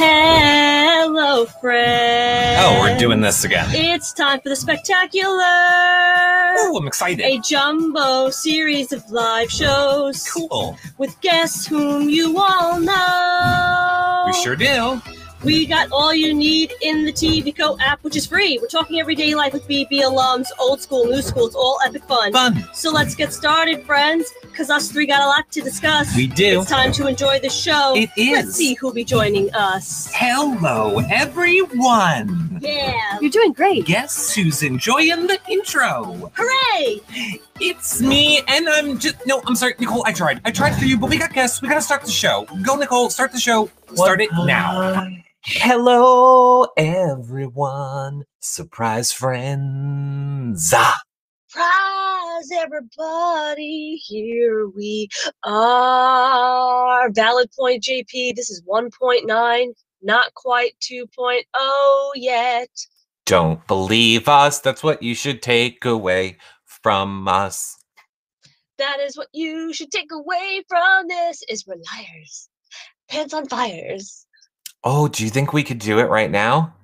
Hello, friends. Oh, we're doing this again. It's time for the spectacular. Oh, I'm excited. A jumbo series of live shows. Cool. With guests whom you all know. We sure do. We got all you need in the TV Co app, which is free. We're talking everyday life with BB alums, old school, new school. It's all epic fun. So let's get started, friends, because us three got a lot to discuss. We do. It's time to enjoy the show. It is. Let's see who'll be joining us. Hello, everyone. Yeah. You're doing great. Guess who's enjoying the intro? Hooray! It's me, and I'm sorry, Nicole, I tried for you, but we got guests. We gotta start the show. Go, Nicole, start the show. Start it now. Hello, everyone. Surprise, friends. Surprise, everybody. Here we are. Valid point, JP. This is 1.9. Not quite 2.0 yet. Don't believe us. That's what you should take away from us. That is what you should take away from this, is we're liars. Pants on fires. Oh, do you think we could do it right now?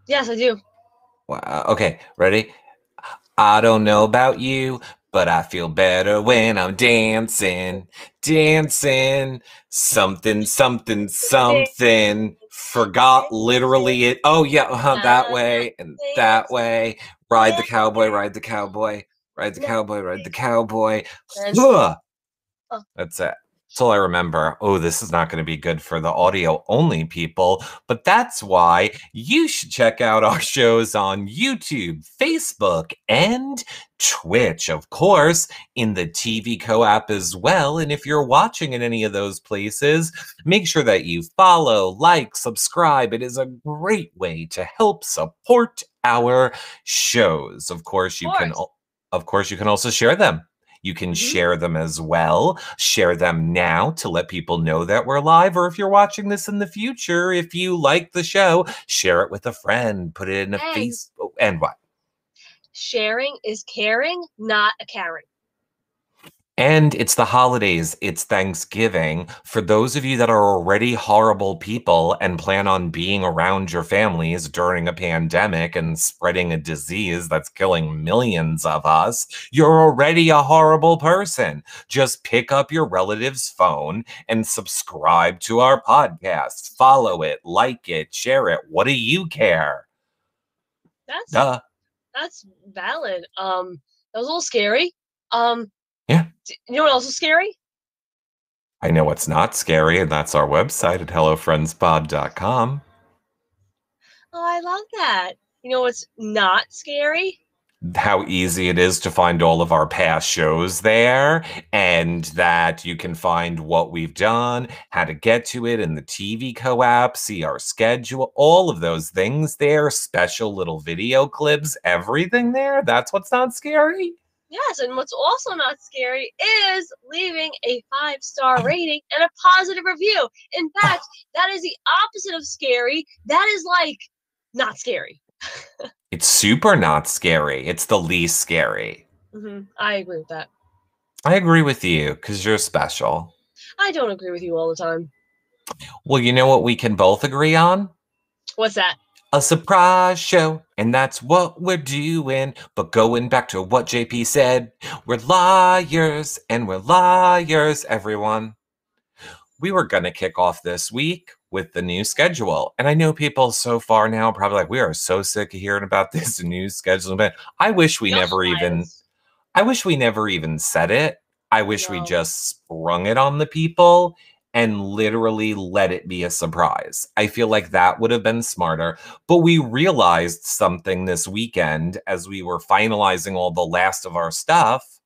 Yes, I do. Wow. Okay, ready? I don't know about you, but I feel better when I'm dancing. Dancing. Something, something, something. Forgot literally it. Oh, yeah, that way and that way. Ride the cowboy, ride the cowboy. Ride the cowboy, ride the cowboy. That's it. That's all I remember. Oh, this is not going to be good for the audio-only people, but that's why you should check out our shows on YouTube, Facebook, and Twitch. Of course, in the TV Co app as well. And if you're watching in any of those places, make sure that you follow, like, subscribe. It is a great way to help support our shows. Of course, you can also share them. You can share them as well. Share them now to let people know that we're live. Or if you're watching this in the future, if you like the show, share it with a friend. Put it in a Facebook. And what? Sharing is caring, not a Karen. And it's the holidays. It's Thanksgiving. For those of you that are already horrible people and plan on being around your families during a pandemic and spreading a disease that's killing millions of us, you're already a horrible person. Just pick up your relative's phone and subscribe to our podcast. Follow it, like it, share it. What do you care? That's valid. That was a little scary. Yeah. You know what else is scary? I know what's not scary, and that's our website at hellofriendspod.com. Oh, I love that. You know what's not scary? How easy it is to find all of our past shows there, and that you can find what we've done, how to get to it in the TV Co app, see our schedule, all of those things there, special little video clips, everything there. That's what's not scary. Yes, and what's also not scary is leaving a 5-star rating and a positive review. In fact, that is the opposite of scary. That is like not scary. It's super not scary. It's the least scary. I agree with that. I agree with you because you're special. I don't agree with you all the time. Well, you know what we can both agree on? What's that? A surprise show, and that's what we're doing. But going back to what JP said, we're liars, and we're liars, everyone. We were going to kick off this week with the new schedule. And I know people so far now probably like, we are so sick of hearing about this new schedule. But I wish we never even said it. I wish we just sprung it on the people and literally let it be a surprise. I feel like that would have been smarter. But we realized something this weekend as we were finalizing all the last of our stuff.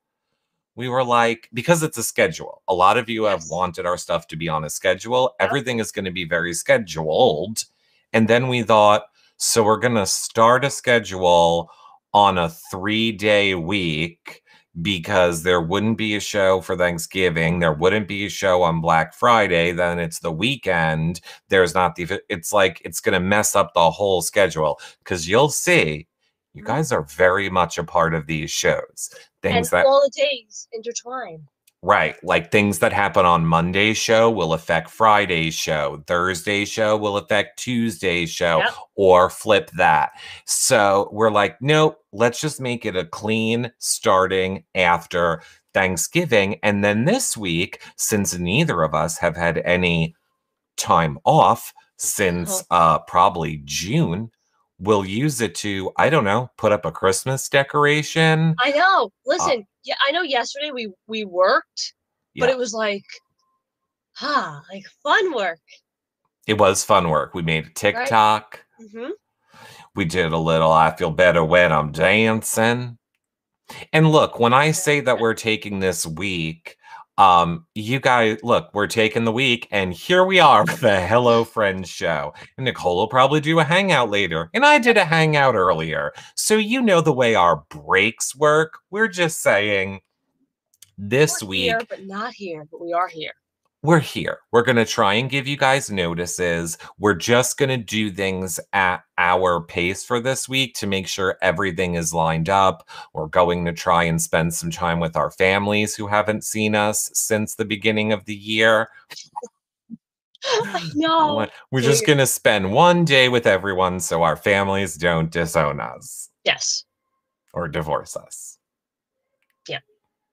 We were like, because it's a schedule. A lot of you have wanted our stuff to be on a schedule. Everything is going to be very scheduled. And then we thought, so we're going to start a schedule on a 3-day week, because there wouldn't be a show for Thanksgiving. There wouldn't be a show on Black Friday. Then it's the weekend. There's not it's like, it's going to mess up the whole schedule, because you'll see, you guys are very much a part of these shows. And all the days intertwine. Right. Like things that happen on Monday's show will affect Friday's show. Thursday's show will affect Tuesday's show, Yep. or flip that. So we're like, nope, let's just make it a clean starting after Thanksgiving. And then this week, since neither of us have had any time off since probably June, we'll use it to, I don't know, put up a Christmas decoration. I know. Listen, yeah, I know yesterday we worked, but Yeah. it was like, like fun work. It was fun work. We made a TikTok. Right? Mm-hmm. We did a little I feel better when I'm dancing. And look, when I say that we're taking this week, you guys, look, we're taking the week, and here we are with the Hello Friends show. And Nicole will probably do a hangout later, and I did a hangout earlier. So you know the way our breaks work. We're just saying this we're week. Here, but not here, but we are here. We're here. We're going to try and give you guys notices. We're just going to do things at our pace for this week to make sure everything is lined up. We're going to try and spend some time with our families who haven't seen us since the beginning of the year. I know. We're just going to spend one day with everyone so our families don't disown us. Yes. Or divorce us. Yeah.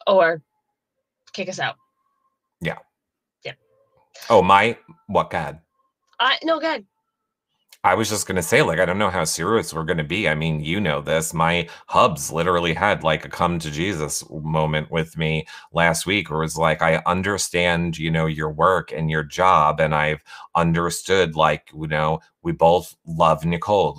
Or kick us out. Yeah. Yeah. Oh, what, God? No, God. I was just going to say, like, I don't know how serious we're going to be. I mean, you know this. My hubs literally had like a come to Jesus moment with me last week where it was like, I understand, you know, your work and your job. And I've understood, like, you know, we both love Nicole.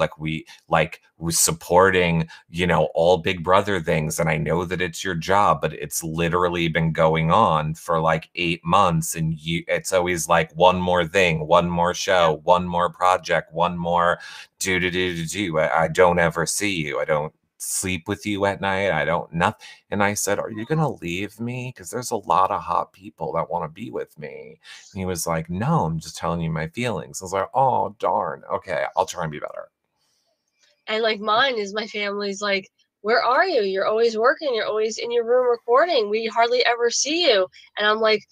We're supporting, you know, all Big Brother things. And I know that it's your job, but it's literally been going on for like 8 months. And it's always like one more thing, one more show, one more project, one more do. I don't ever see you. I don't sleep with you at night. I don't nothing. And I said, are you going to leave me? Because there's a lot of hot people that want to be with me. And he was like, no, I'm just telling you my feelings. I was like, oh, darn. Okay, I'll try and be better. And like mine is my family's like, where are you? You're always working. You're always in your room recording. We hardly ever see you. And I'm like,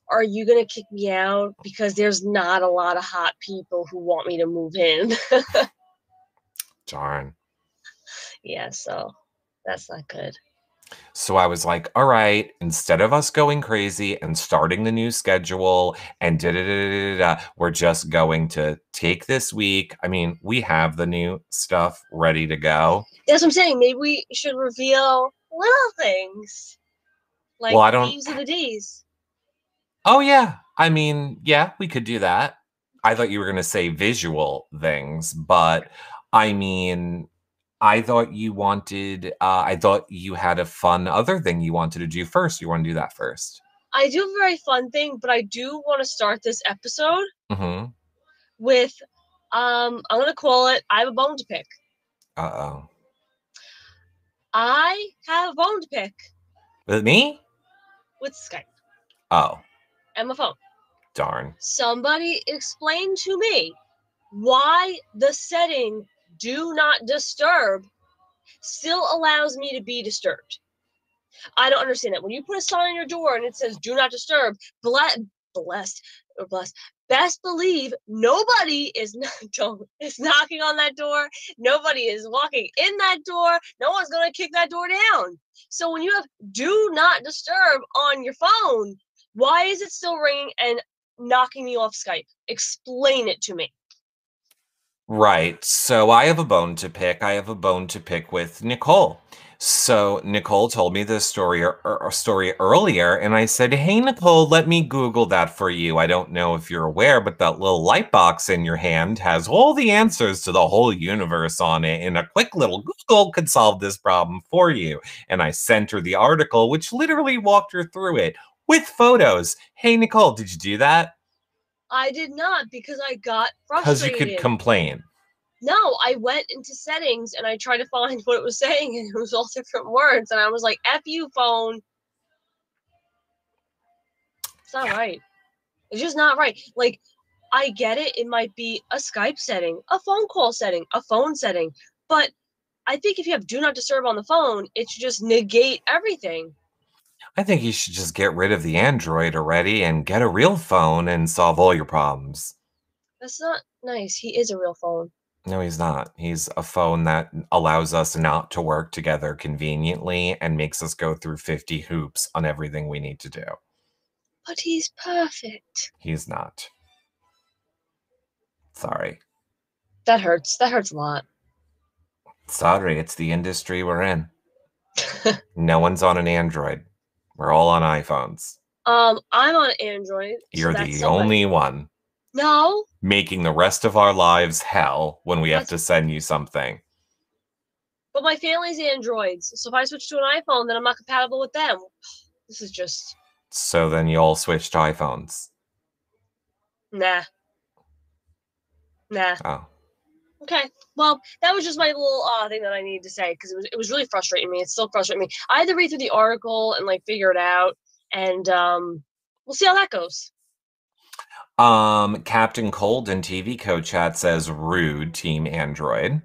are you going to kick me out? Because there's not a lot of hot people who want me to move in. Darn. Yeah, so that's not good. So I was like, all right, instead of us going crazy and starting the new schedule and we're just going to take this week. I mean, we have the new stuff ready to go. That's what I'm saying. Maybe we should reveal little things. Like D's of the D's. Oh, yeah. I mean, yeah, we could do that. I thought you were going to say visual things, but I mean, I thought you wanted, I thought you had a fun other thing you wanted to do first. You want to do that first? I do a very fun thing, but I do want to start this episode with, I'm going to call it, I have a bone to pick. Uh-oh. I have a bone to pick. With me? With Skype. Oh. And my phone. Darn. Somebody explain to me why the setting do not disturb still allows me to be disturbed. I don't understand that. When you put a sign on your door and it says do not disturb, best believe nobody is knocking on that door. Nobody is walking in that door. No one's going to kick that door down. So when you have do not disturb on your phone, why is it still ringing and knocking me off Skype? Explain it to me. Right. So I have a bone to pick. I have a bone to pick with Nicole. So Nicole told me this story earlier, and I said, hey, Nicole, let me Google that for you. I don't know if you're aware, but that little light box in your hand has all the answers to the whole universe on it, and a quick little Google could solve this problem for you. And I sent her the article, which literally walked her through it with photos. Hey, Nicole, did you do that? I did not, because I got frustrated. Because you could complain. No, I went into settings and I tried to find what it was saying, and it was all different words. And I was like, F you, phone. It's not right. It's just not right. Like, I get it. It might be a Skype setting, a phone call setting, a phone setting. But I think if you have do not disturb on the phone, it should just negate everything. I think you should just get rid of the Android already and get a real phone and solve all your problems. That's not nice. He is a real phone. No, he's not. He's a phone that allows us not to work together conveniently and makes us go through 50 hoops on everything we need to do. But he's perfect. He's not. Sorry. That hurts. That hurts a lot. Sorry, it's the industry we're in. No one's on an Android. We're all on iPhones. I'm on Android. You're the only one. No. Making the rest of our lives hell when we have to send you something. But my family's Androids, so if I switch to an iPhone, then I'm not compatible with them. This is just... So then you all switch to iPhones? Nah. Oh. Okay. Well, that was just my little thing that I needed to say, because it was really frustrating me. It's still frustrating me. I had to read through the article and like figure it out, and we'll see how that goes. Captain Cold in TV Code Chat says rude, Team Android.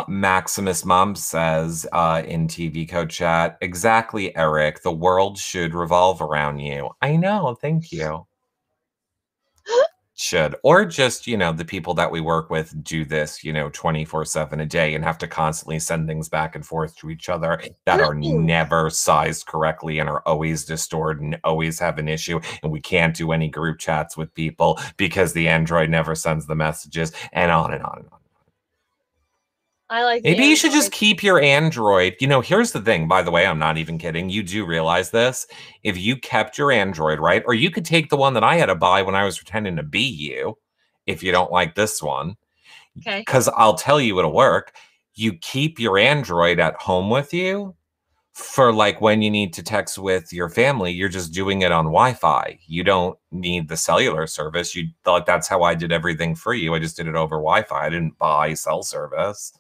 Maximus Mom says in TV Code Chat, exactly, Eric. The world should revolve around you. I know. Thank you. Should. Or just, the people that we work with do this, 24/7 a day and have to constantly send things back and forth to each other that are never sized correctly and are always distorted and always have an issue. And we can't do any group chats with people because the Android never sends the messages, and on and on and on. Maybe you should just keep your Android. Here's the thing, by the way, I'm not even kidding. You do realize this. If you kept your Android, right? Or you could take the one that I had to buy when I was pretending to be you, if you don't like this one. Okay. Because I'll tell you it'll work. You keep your Android at home with you for like when you need to text with your family. You're just doing it on Wi-Fi. You don't need the cellular service. You thought that's how I did everything for you. I just did it over Wi-Fi. I didn't buy cell service.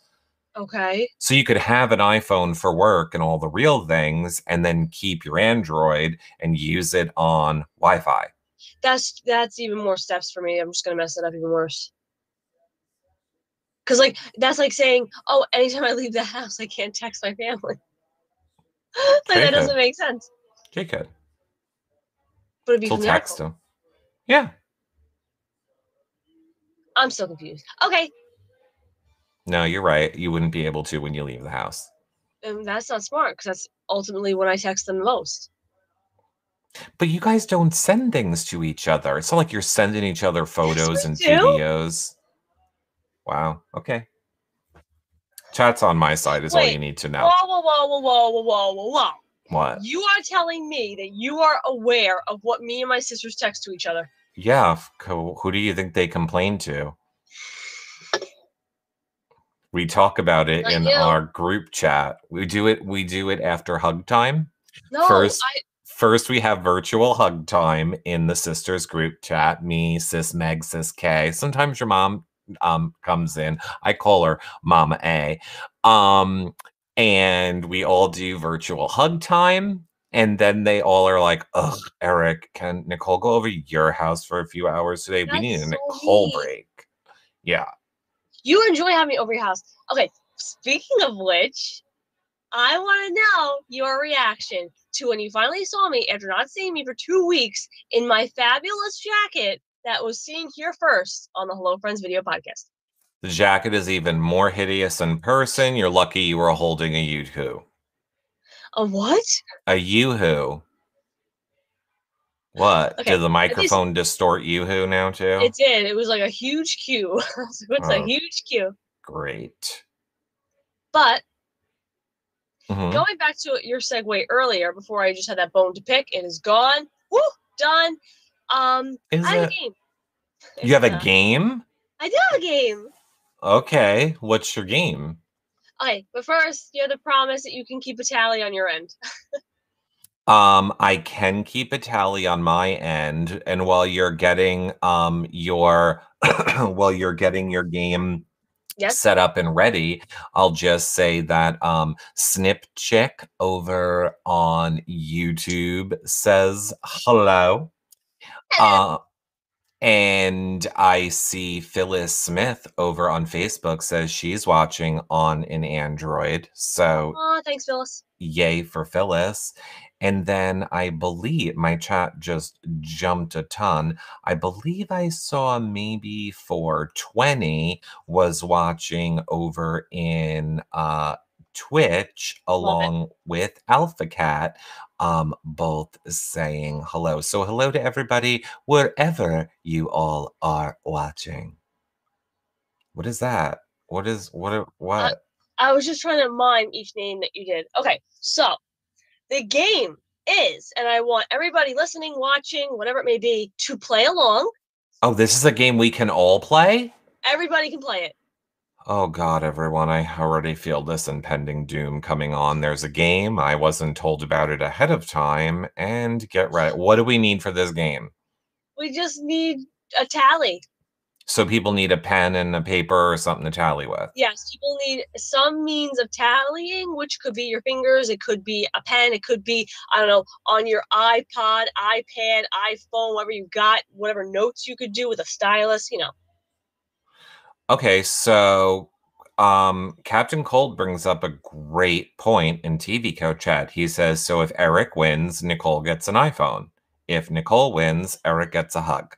Okay. So you could have an iPhone for work and all the real things, and then keep your Android and use it on Wi-Fi. That's even more steps for me. I'm just gonna mess it up even worse. Because that's like saying, oh, anytime I leave the house, I can't text my family. That doesn't make sense. They could. But it'd be from text them. Yeah. I'm so confused. Okay. No, you're right. You wouldn't be able to when you leave the house. And that's not smart, because that's ultimately when I text them the most. But you guys don't send things to each other. It's not like you're sending each other photos and videos. Wow. Okay. Chat's on my side is all you need to know. Whoa. What? You are telling me that you are aware of what me and my sisters text to each other? Yeah. Who do you think they complain to? We talk about it in our group chat. We do it after hug time. No, First we have virtual hug time in the sisters group chat. Me, sis Meg, sis K. Sometimes your mom comes in. I call her Mama A. And we all do virtual hug time. And then they all are like, ugh, Eric, can Nicole go over your house for a few hours today? We need a Nicole break. Yeah. You enjoy having me over your house. Okay, speaking of which, I want to know your reaction to when you finally saw me after not seeing me for 2 weeks in my fabulous jacket that was seen here first on the Hello Friends video podcast. The jacket is even more hideous in person. You're lucky you were holding a yoo-hoo. A what? A yoo-hoo. What? Okay, did the microphone distort yoo-hoo now too? It did. It was like a huge Q. So it's a huge Q. Great. But going back to your segue earlier, before I just had that bone to pick, it is gone. Woo! Done. I have a game. You have a game? I do have a game. Okay. What's your game? Okay, but first, you have to promise that you can keep a tally on your end. I can keep a tally on my end, and while you're getting your game set up and ready, I'll just say that Snip Chick over on YouTube says hello. And I see Phyllis Smith over on Facebook says she's watching on an Android. So thanks, Phyllis. Yay for Phyllis. And then I believe my chat just jumped a ton. I believe I saw maybe 420 was watching over in Twitch along with Alpha Cat, both saying hello. So hello to everybody wherever you all are watching. What is that? What? I was just trying to mime each name that you did. Okay, so the game is, and I want everybody listening, watching, whatever it may be, to play along. Oh, this is a game we can all play? Everybody can play it. Oh God, everyone, I already feel this impending doom coming on. There's a game, I wasn't told about it ahead of time, and get ready. What do we need for this game? We just need a tally. So people need a pen and a paper or something to tally with? Yes, people need some means of tallying, which could be your fingers, it could be a pen, it could be, I don't know, on your iPod, iPad, iPhone, whatever you got, whatever notes you could do with a stylus, you know. Okay, so Captain Cold brings up a great point in TV Co chat. He says, so if Eric wins, Nicole gets an iPhone. If Nicole wins, Eric gets a hug.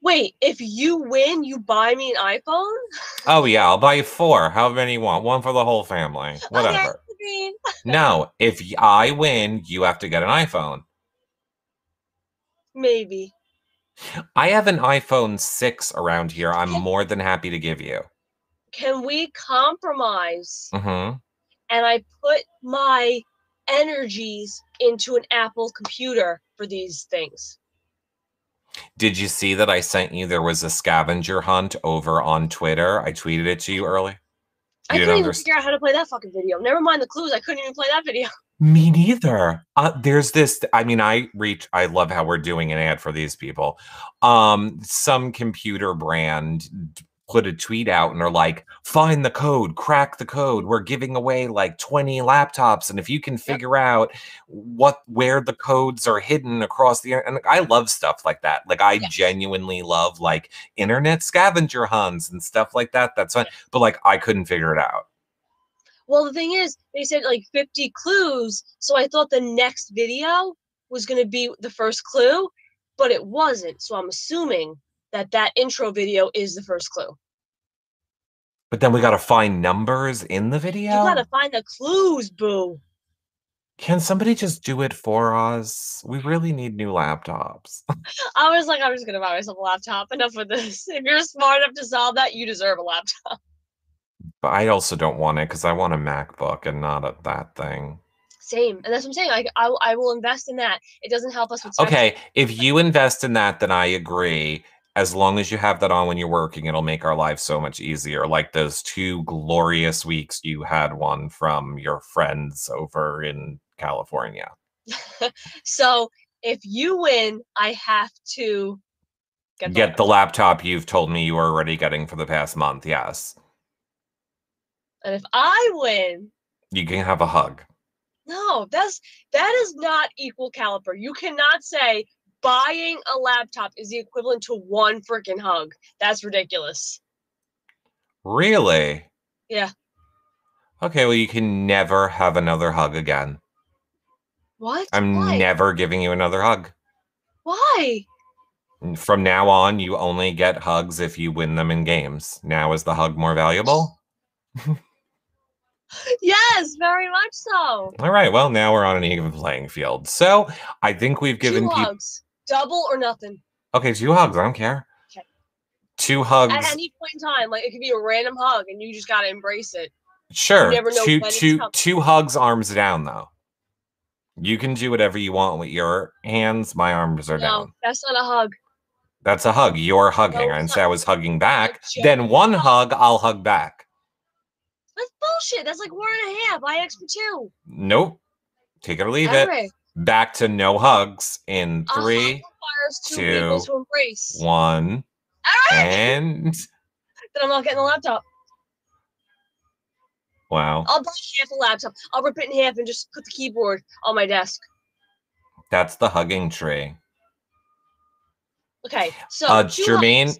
Wait, if you win, you buy me an iPhone? Oh yeah, I'll buy you 4, however many you want. One for the whole family. Whatever. Okay. No, if I win, you have to get an iPhone. Maybe. I have an iPhone 6 around here. I'm more than happy to give you. Can we compromise? Mm-hmm. And I put my energies into an Apple computer for these things. Did you see that I sent you? There was a scavenger hunt over on Twitter. I tweeted it to you early. I couldn't even figure out how to play that fucking video. Never mind the clues. I couldn't even play that video. Me neither. There's this, I mean, I love how we're doing an ad for these people. Some computer brand put a tweet out and they're like, find the code, crack the code. We're giving away like 20 laptops. And if you can figure out where the codes are hidden across the, and I love stuff like that. Like I genuinely love like internet scavenger hunts and stuff like that. That's fun. But like, I couldn't figure it out. Well, the thing is, they said like 50 clues. So I thought the next video was going to be the first clue, but it wasn't. So I'm assuming that intro video is the first clue. But then we got to find numbers in the video? You got to find the clues, boo. Can somebody just do it for us? We really need new laptops. I was like, I'm just going to buy myself a laptop. Enough with this. If you're smart enough to solve that, you deserve a laptop. But I also don't want it because I want a MacBook and not that thing. Same. And that's what I'm saying. I will invest in that. It doesn't help us with Okay, if you invest in that, then I agree. As long as you have that on when you're working, it'll make our lives so much easier. Like those 2 glorious weeks you had one from your friends over in California. So if you win, I have to get the laptop you've told me you are already getting for the past month. Yes. And if I win, you can have a hug. No, that is not equal caliber. You cannot say buying a laptop is the equivalent to 1 freaking hug. That's ridiculous. Really? Yeah. Okay, well, you can never have another hug again. What? I'm never giving you another hug. Why? From now on, you only get hugs if you win them in games. Now is the hug more valuable? Yes, very much so. All right, well, now we're on an even playing field. So I think we've given 2 hugs. Double or nothing. Okay, 2 hugs. I don't care. Okay. 2 hugs. At any point in time, like it could be a random hug and you just got to embrace it. Sure. You never know when it's coming. 2 hugs, arms down, though. You can do whatever you want with your hands. My arms are down. No, that's not a hug. That's a hug. You're hugging. I didn't say I was hugging back. Then 1 hug, I'll hug back. That's bullshit. That's like 1.5. I asked for 2. Nope. Take it or leave it. Back to no hugs in 3, 2, 1. And then I'm not getting a laptop. Wow. I'll buy half a laptop. I'll rip it in half and just put the keyboard on my desk. That's the hugging tree. Okay, so Jermaine,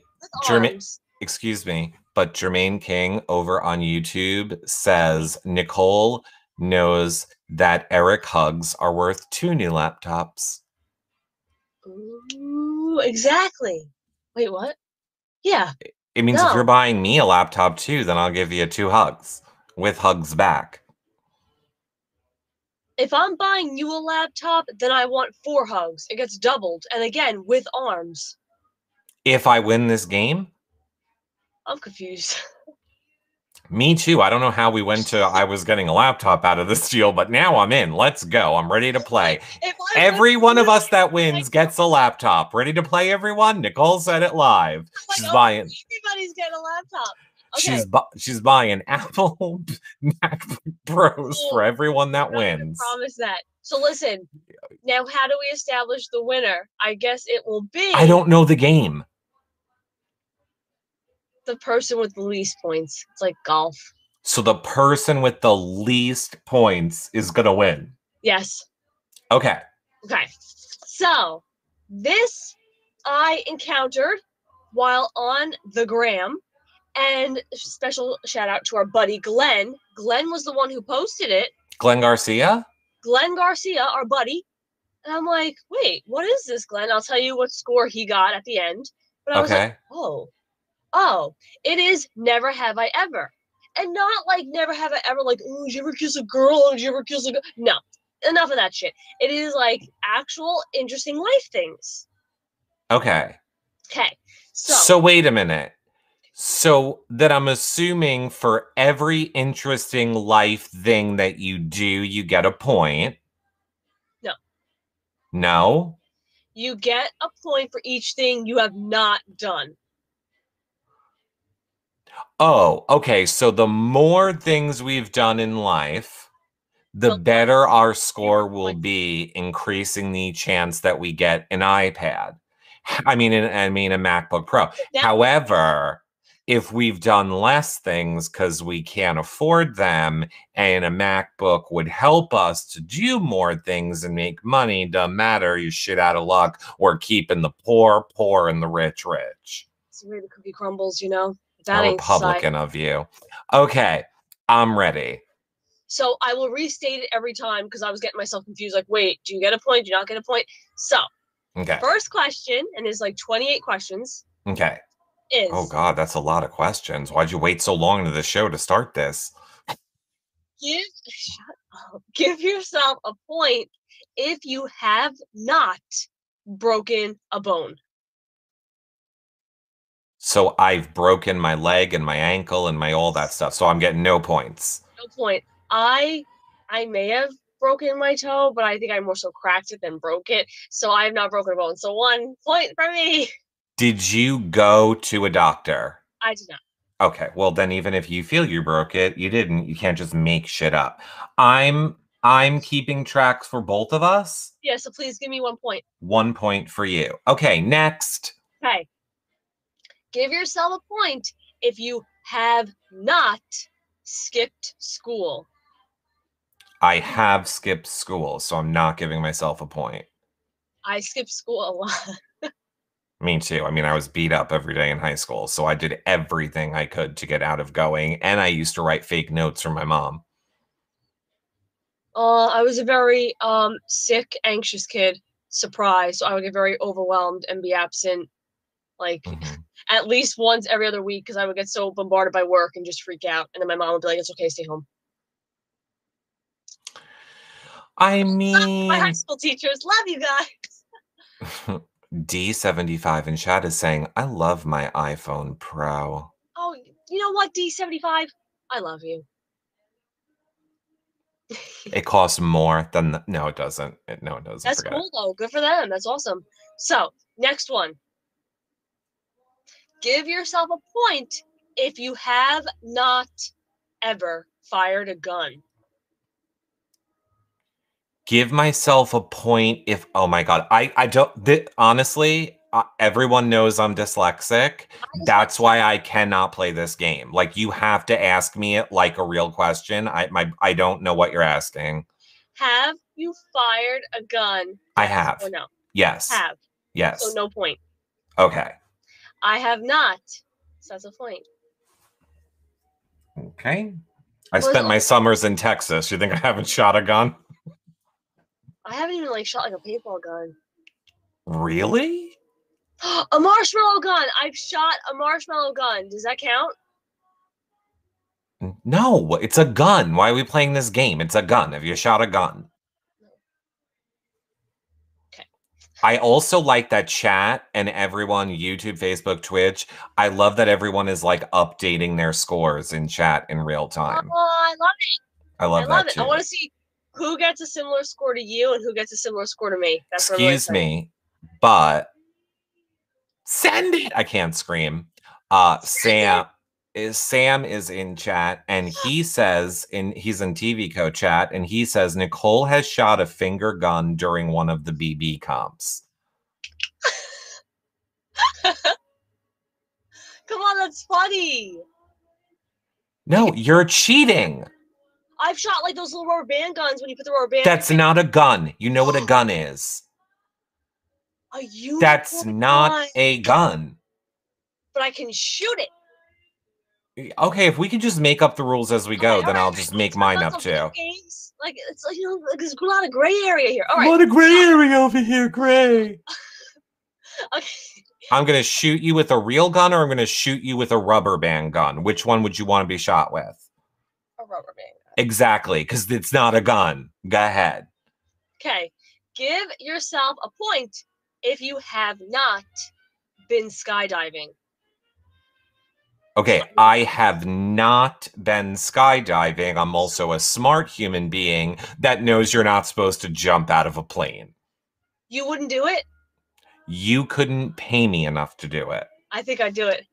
arms. excuse me, but Jermaine King over on YouTube says Nicole knows that Eric hugs are worth 2 new laptops. Ooh, exactly. Wait, what? Yeah. It means if you're buying me a laptop too, then I'll give you 2 hugs with hugs back. If I'm buying you a laptop, then I want 4 hugs. It gets doubled, and again, with arms. If I win this game? I'm confused. Me too. I don't know how we went to I was getting a laptop out of this deal, but now I'm in. Let's go. I'm ready to play. Every one of us that wins gets a laptop. Ready to play, everyone? Nicole said it live. She's buying. Everybody's getting a laptop. Okay. She's buying Apple MacBook Pros for everyone that wins. I promise that. So listen, now how do we establish the winner? I guess it will be... I don't know the game. The person with the least points. It's like golf. So the person with the least points is going to win? Yes. Okay. Okay. So this I encountered while on the gram. And special shout out to our buddy Glenn. Glenn was the one who posted it. Glenn Garcia? Glenn Garcia, our buddy. And I'm like, wait, what is this, Glenn? I'll tell you what score he got at the end. But I was like, oh, it is Never Have I Ever. And not like Never Have I Ever, like, oh, did you ever kiss a girl? Did you ever kiss a girl? No, enough of that shit. It is like actual interesting life things. Okay. Okay. So wait a minute. So that I'm assuming for every interesting life thing that you do, you get a point. No. No? You get a point for each thing you have not done. Oh, okay. So the more things we've done in life, the better our score will be, increasing the chance that we get an iPad. I mean a MacBook Pro. However, if we've done less things because we can't afford them and a MacBook would help us to do more things and make money, doesn't matter, you shit out of luck. We're keeping the poor poor and the rich rich. It's the way the cookie crumbles, you know? That ain't Republican of you. Okay, I'm ready. So I will restate it every time because I was getting myself confused. Like, wait, do you get a point? Do you not get a point? So, first question, and there's like 28 questions. Okay. Is, oh God, that's a lot of questions. Why'd you wait so long into the show to start this? Give yourself a point if you have not broken a bone. So I've broken my leg and my ankle and my all that stuff. So I'm getting no points. No point. I may have broken my toe, but I think I more so cracked it than broke it. So I have not broken a bone. So 1 point for me. Did you go to a doctor? I did not. Okay, well then even if you feel you broke it, you didn't. You can't just make shit up. I'm keeping tracks for both of us. Yeah, so please give me 1 point. 1 point for you. Okay, next. Okay. Give yourself a point if you have not skipped school. I have skipped school, so I'm not giving myself a point. I skipped school a lot. Me too. I mean, I was beat up every day in high school, so I did everything I could to get out of going, and I used to write fake notes for my mom. I was a very sick, anxious kid. Surprise. So I would get very overwhelmed and be absent, like, at least once every other week because I would get so bombarded by work and just freak out. And then my mom would be like, it's okay, stay home. I mean... My high school teachers, love you guys. D75 in chat is saying, I love my iPhone Pro. Oh, you know what, D75? I love you. It costs more than... No, it doesn't. No, it doesn't. That's cool, though. Good for them. That's awesome. So, next one. Give yourself a point if you have not ever fired a gun. Give myself a point if... Oh, my God. I don't... honestly, everyone knows I'm dyslexic. That's why I cannot play this game. Like, you have to ask me it like a real question. I don't know what you're asking. Have you fired a gun? I have. Or no? Yes. Have. Yes. So no point. Okay. I have not. So that's a point. Okay. I spent my summers in Texas. You think I haven't shot a gun? I haven't even like shot like a paintball gun. Really? A marshmallow gun. I've shot a marshmallow gun. Does that count? No, it's a gun. Why are we playing this game? It's a gun. Have you shot a gun? Okay. I also like that chat and everyone, YouTube, Facebook, Twitch. I love that everyone is like updating their scores in chat in real time. Oh, I love it. I love that too. I want to see who gets a similar score to you and who gets a similar score to me. That's Excuse me, but send it. I can't scream. Sam is in chat and he says he's in TV Co chat and he says Nicole has shot a finger gun during one of the BB comps. Come on, that's funny. No, you're cheating. I've shot like those little rubber band guns when you put the rubber band. That's not a gun. You know what a gun is. That's not a gun. But I can shoot it. Okay, if we can just make up the rules as we go, then I'll just make mine up too. Like it's like, you know, like there's a lot of gray area here. All right. A lot of gray area over here, gray. Okay. I'm gonna shoot you with a real gun, or I'm gonna shoot you with a rubber band gun. Which one would you want to be shot with? A rubber band gun. Exactly, because it's not a gun. Go ahead. Okay. Give yourself a point if you have not been skydiving. Okay, I have not been skydiving. I'm also a smart human being that knows you're not supposed to jump out of a plane. You wouldn't do it? You couldn't pay me enough to do it. I think I'd do it.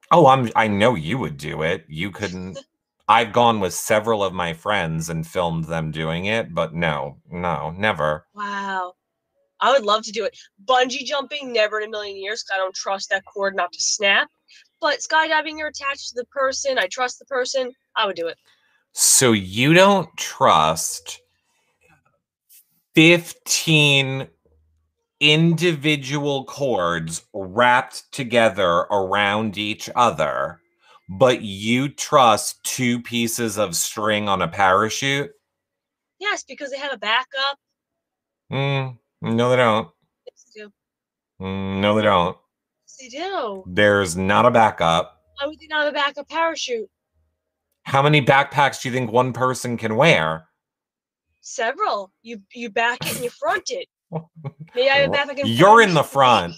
Oh, I know you would do it. You couldn't. I've gone with several of my friends and filmed them doing it, but no, never. Wow. I would love to do it. Bungee jumping, never in a million years, because I don't trust that cord not to snap. But skydiving, you're attached to the person. I trust the person. I would do it. So you don't trust 15 individual cords wrapped together around each other, but you trust 2 pieces of string on a parachute? Yes, because they have a backup. No, they don't. Yes, they do. No, they don't. Yes, they do. There's not a backup. Why would they not have a backup parachute? How many backpacks do you think one person can wear? Several. You back it and you front it. Maybe I have a backup. You're in the front.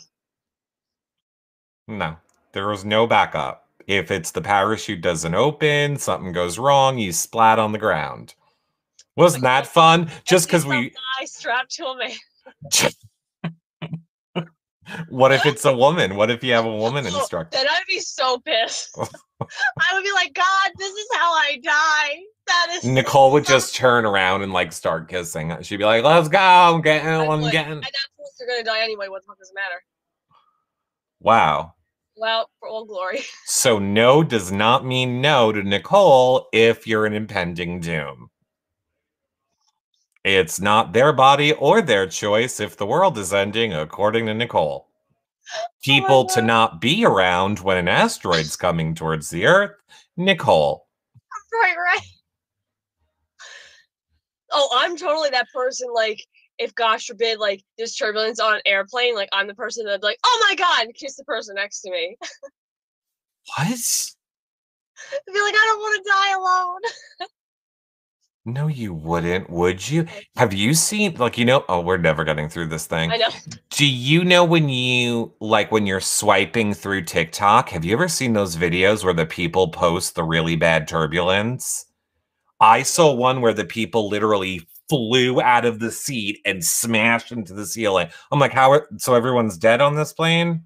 No, there is no backup. If it's the parachute doesn't open, something goes wrong, you splat on the ground. Wasn't that fun? Just because we guy strapped to a man. What if it's a woman? What if you have a woman instructor? Then I'd be so pissed. I would be like, God, this is how I die. That is. Nicole would just turn around and like start kissing. She'd be like, "Let's go, I'm getting." At that point, they're gonna die anyway. What the fuck does it matter? Wow. Well, for all glory. So no does not mean no to Nicole if you're an impending doom. It's not their body or their choice if the world is ending, according to Nicole. People to not be around when an asteroid's coming towards the Earth, Nicole. Right. Oh, I'm totally that person, like, if gosh forbid, like, there's turbulence on an airplane, like, I'm the person that'd be like, oh my God, and kiss the person next to me. What? I'd be like, I don't want to die alone. No, you wouldn't, would you? Have you seen, like, you know, oh, we're never getting through this thing. I know. Do you know when you're swiping through TikTok, have you ever seen those videos where the people post the really bad turbulence? I saw one where the people literally flew out of the seat and smashed into the ceiling. I'm like, so everyone's dead on this plane?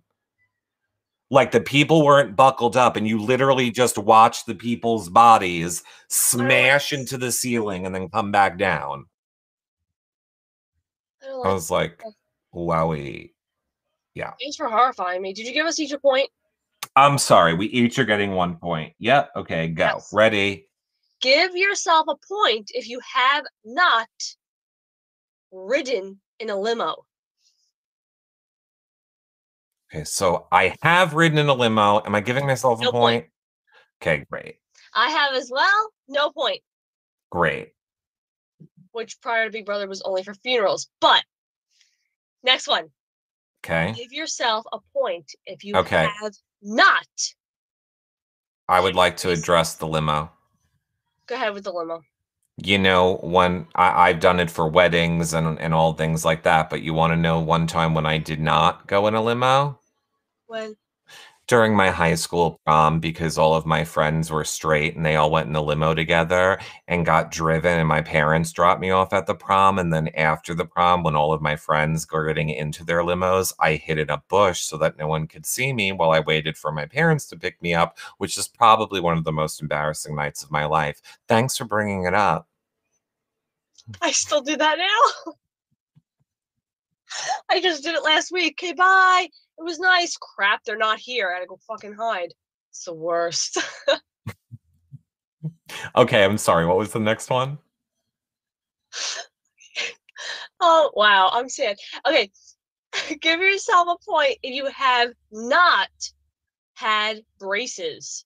Like the people weren't buckled up and you literally just watch the people's bodies smash into the ceiling and then come back down. I was like, wowie. Yeah. Thanks for horrifying me. Did you give us each a point? I'm sorry. We each are getting 1 point. Yep. Okay, go. Yes. Ready? Give yourself a point if you have not ridden in a limo. Okay, so I have ridden in a limo. Am I giving myself a point? Okay, great. I have as well. No point. Great. Which prior to Big Brother was only for funerals. But next one. Okay. Give yourself a point if you Okay. have not. I would like to address the limo. Go ahead with the limo. You know, when I've done it for weddings and all things like that, but you want to know one time when I did not go in a limo? When? During my high school prom, because all of my friends were straight and they all went in the limo together and got driven, and my parents dropped me off at the prom. And then after the prom, when all of my friends were getting into their limos, I hid in a bush so that no one could see me while I waited for my parents to pick me up, which is probably one of the most embarrassing nights of my life. Thanks for bringing it up. I still do that now. I just did it last week. Okay, bye. It was nice. Crap, they're not here. I gotta go fucking hide. It's the worst. Okay, I'm sorry. What was the next one? Oh, wow. I'm sad. Okay. Give yourself a point if you have not had braces.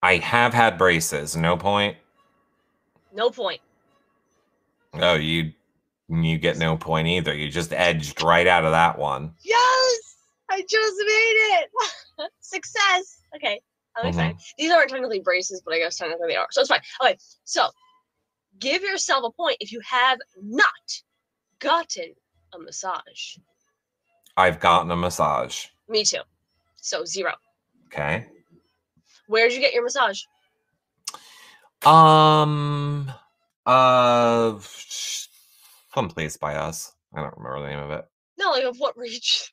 I have had braces. No point. No point. Oh, you get no point either. You just edged right out of that one. Yes! I just made it! Success! Okay, I'm excited. These aren't technically braces, but I guess technically they are. So it's fine. Okay, so give yourself a point if you have not gotten a massage. I've gotten a massage. Me too. So 0. Okay. Where'd you get your massage? Someplace by us. I don't remember the name of it. No, like of what region?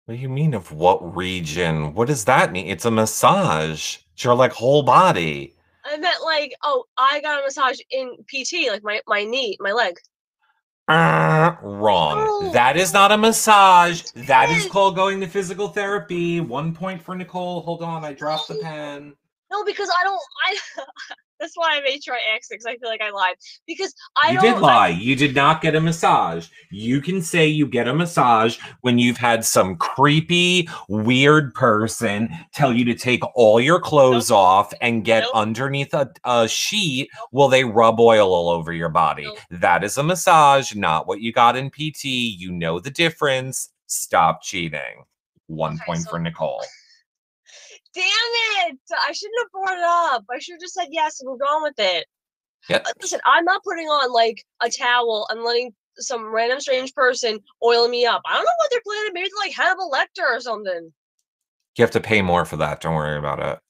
What do you mean of what region? What does that mean? It's a massage. It's your like whole body. I meant like, oh, I got a massage in PT, like my knee, my leg. Wrong. Oh, that is not a massage. That is called going to physical therapy. 1 point for Nicole. Hold on, I dropped the pen. No, because that's why I made sure I asked it, because I feel like I lied. Because You did lie. You did not get a massage. You can say you get a massage when you've had some creepy, weird person tell you to take all your clothes off and get underneath a sheet while they rub oil all over your body. That is a massage, not what you got in PT. You know the difference. Stop cheating. 1 point for Nicole. Damn it! I shouldn't have brought it up. I should have just said yes and we're going with it. Yep. Listen, I'm not putting on like a towel and letting some random strange person oil me up. I don't know what they're planning. Maybe it's like Hannibal Lecter or something. You have to pay more for that. Don't worry about it.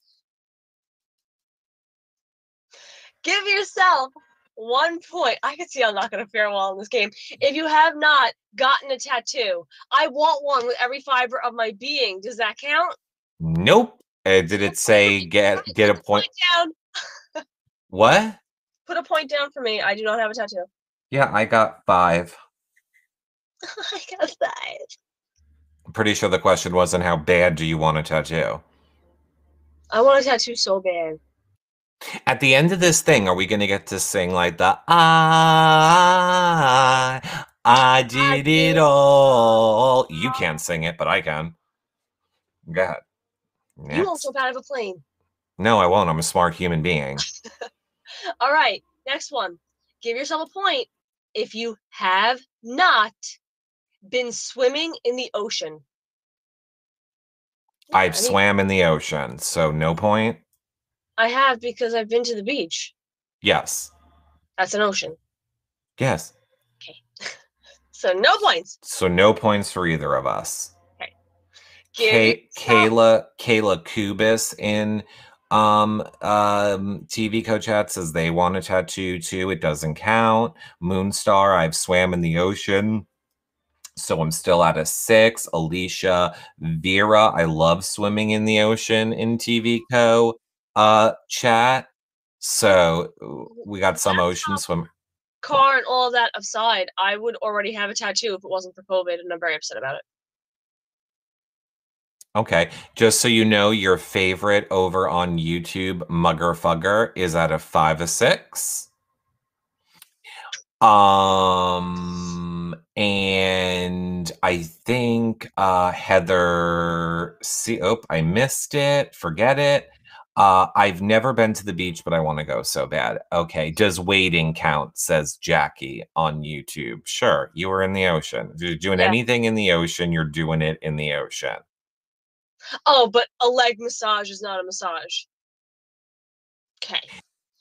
Give yourself 1 point. I can see I'm not going to fare well in this game. If you have not gotten a tattoo, I want one with every fiber of my being. Does that count? Nope. Did it say get a point down? What? Put a point down for me. I do not have a tattoo. Yeah, I got 5. I got 5. I'm pretty sure the question wasn't how bad do you want a tattoo? I want a tattoo so bad. At the end of this thing, are we going to get to sing like the I did it all? You can't sing it, but I can. Go ahead. Next. You won't jump out of a plane. No, I won't. I'm a smart human being. All right, next one. Give yourself a point if you have not been swimming in the ocean. I've swam in the ocean, so no point. I have, because I've been to the beach. Yes. That's an ocean. Yes. Okay. So no points. So no points for either of us. Okay. Kayla Kubis in TV Co Chat says they want a tattoo too. It doesn't count. Moonstar, I've swam in the ocean, so I'm still at a 6. Alicia Vera, I love swimming in the ocean in TV Co Chat. So we got some ocean swim. Car and all of that aside, I would already have a tattoo if it wasn't for COVID, and I'm very upset about it. Okay, just so you know, your favorite over on YouTube, Mugger Fugger, is at a 5 or 6. And I think Heather. I missed it. Forget it. I've never been to the beach, but I want to go so bad. Okay, does wading count? Says Jackie on YouTube. Sure, you were in the ocean. If you're doing anything in the ocean, you're doing it in the ocean. Oh, but a leg massage is not a massage. Okay.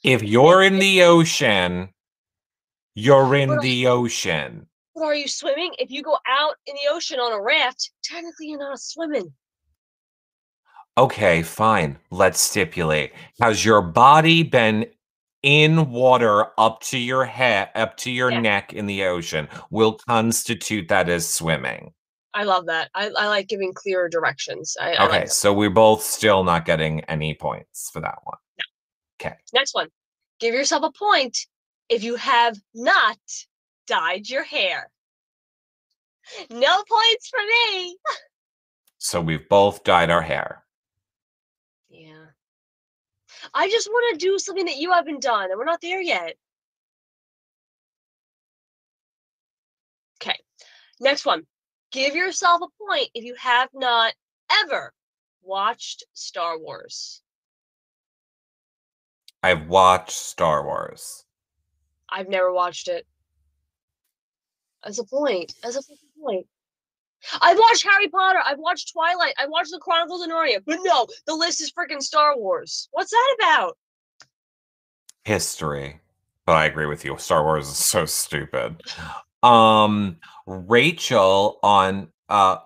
If you're in the ocean, you're in the ocean. But are you swimming? If you go out in the ocean on a raft, technically you're not swimming. Okay, fine. Let's stipulate. Has your body been in water up to your head, up to your neck in the ocean? Will constitute that as swimming. I love that. I like giving clearer directions. I Okay, like so we're both still not getting any points for that one. No. Okay. Next one. Give yourself a point if you have not dyed your hair. No points for me. So we've both dyed our hair. Yeah. I just want to do something that you haven't done, and we're not there yet. Okay. Next one. Give yourself a point if you have not ever watched Star Wars. I've watched Star Wars. I've never watched it. As a point. As a point. I've watched Harry Potter. I've watched Twilight. I watched the Chronicles of Narnia. But no, the list is freaking Star Wars. What's that about? History. But I agree with you. Star Wars is so stupid.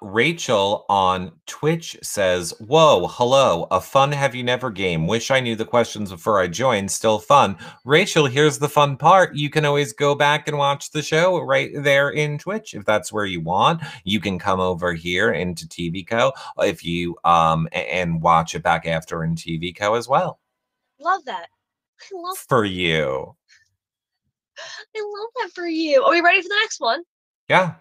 Rachel on Twitch says, "Whoa, hello, a fun have you never game. Wish I knew the questions before I joined. Still fun." Rachel, here's the fun part. You can always go back and watch the show right there in Twitch if that's where you want. You can come over here into TVCo if you and watch it back after in TVCo as well. Love that. I love for you. I love that for you. Are we ready for the next one? Yeah.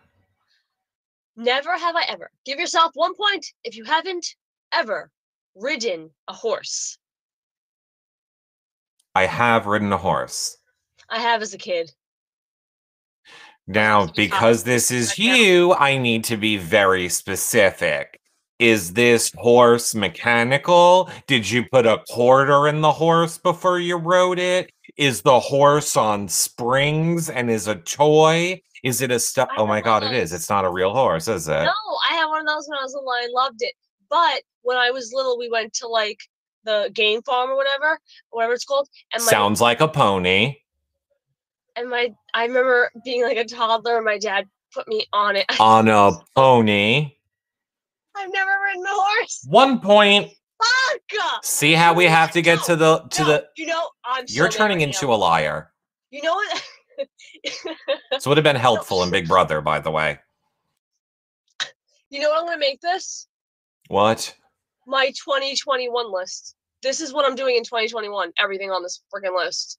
Never have I ever. Give yourself 1 point if you haven't ever ridden a horse. I have ridden a horse. I have as a kid. Now, because this is you, I need to be very specific. Is this horse mechanical? Did you put a quarter in the horse before you rode it? Is the horse on springs and is a toy? Is it a stuff? Oh my God, it is. It's not a real horse, is it? No, I had one of those when I was little. I loved it. But when I was little, we went to like the game farm or whatever it's called. And sounds like a pony. And I remember being like a toddler and my dad put me on it. On a pony. I've never ridden a horse. 1 point. Fuck! See how we have to get to the. You know, you're turning into a liar. You know what? This would have been helpful in Big Brother, by the way. You know what I'm gonna make this? What? My 2021 list. This is what I'm doing in 2021. Everything on this freaking list.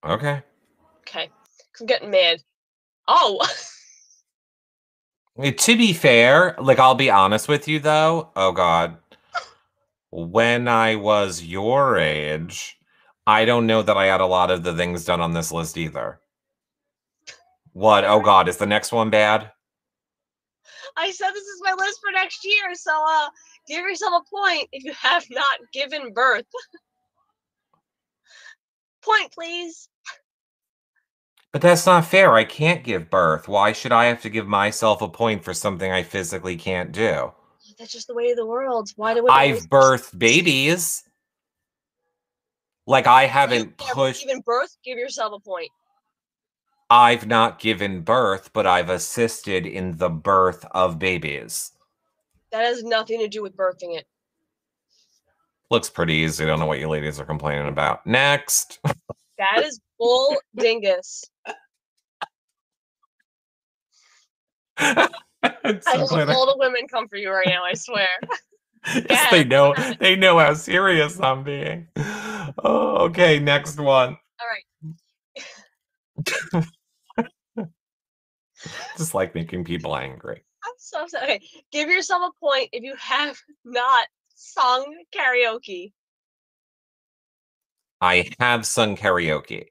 Okay. Okay. I'm getting mad. Oh. To be fair, like, I'll be honest with you, though. Oh, God. When I was your age, I don't know that I had a lot of the things done on this list either. What? Oh, God. Is the next one bad? I said this is my list for next year, so give yourself a point if you have not given birth. Point, please. But that's not fair. I can't give birth. Why should I have to give myself a point for something I physically can't do? That's just the way of the world. Why do we? I've birthed babies. Like, I haven't pushed. Given birth, give yourself a point. I've not given birth, but I've assisted in the birth of babies. That has nothing to do with birthing it. Looks pretty easy. I don't know what you ladies are complaining about. Next. That is bull dingus. So I hope all the women come for you right now, I swear. Yes, they know how serious I'm being. Oh, okay, next one. All right. Just like making people angry. I'm so sorry. Okay, give yourself a point if you have not sung karaoke. I have sung karaoke.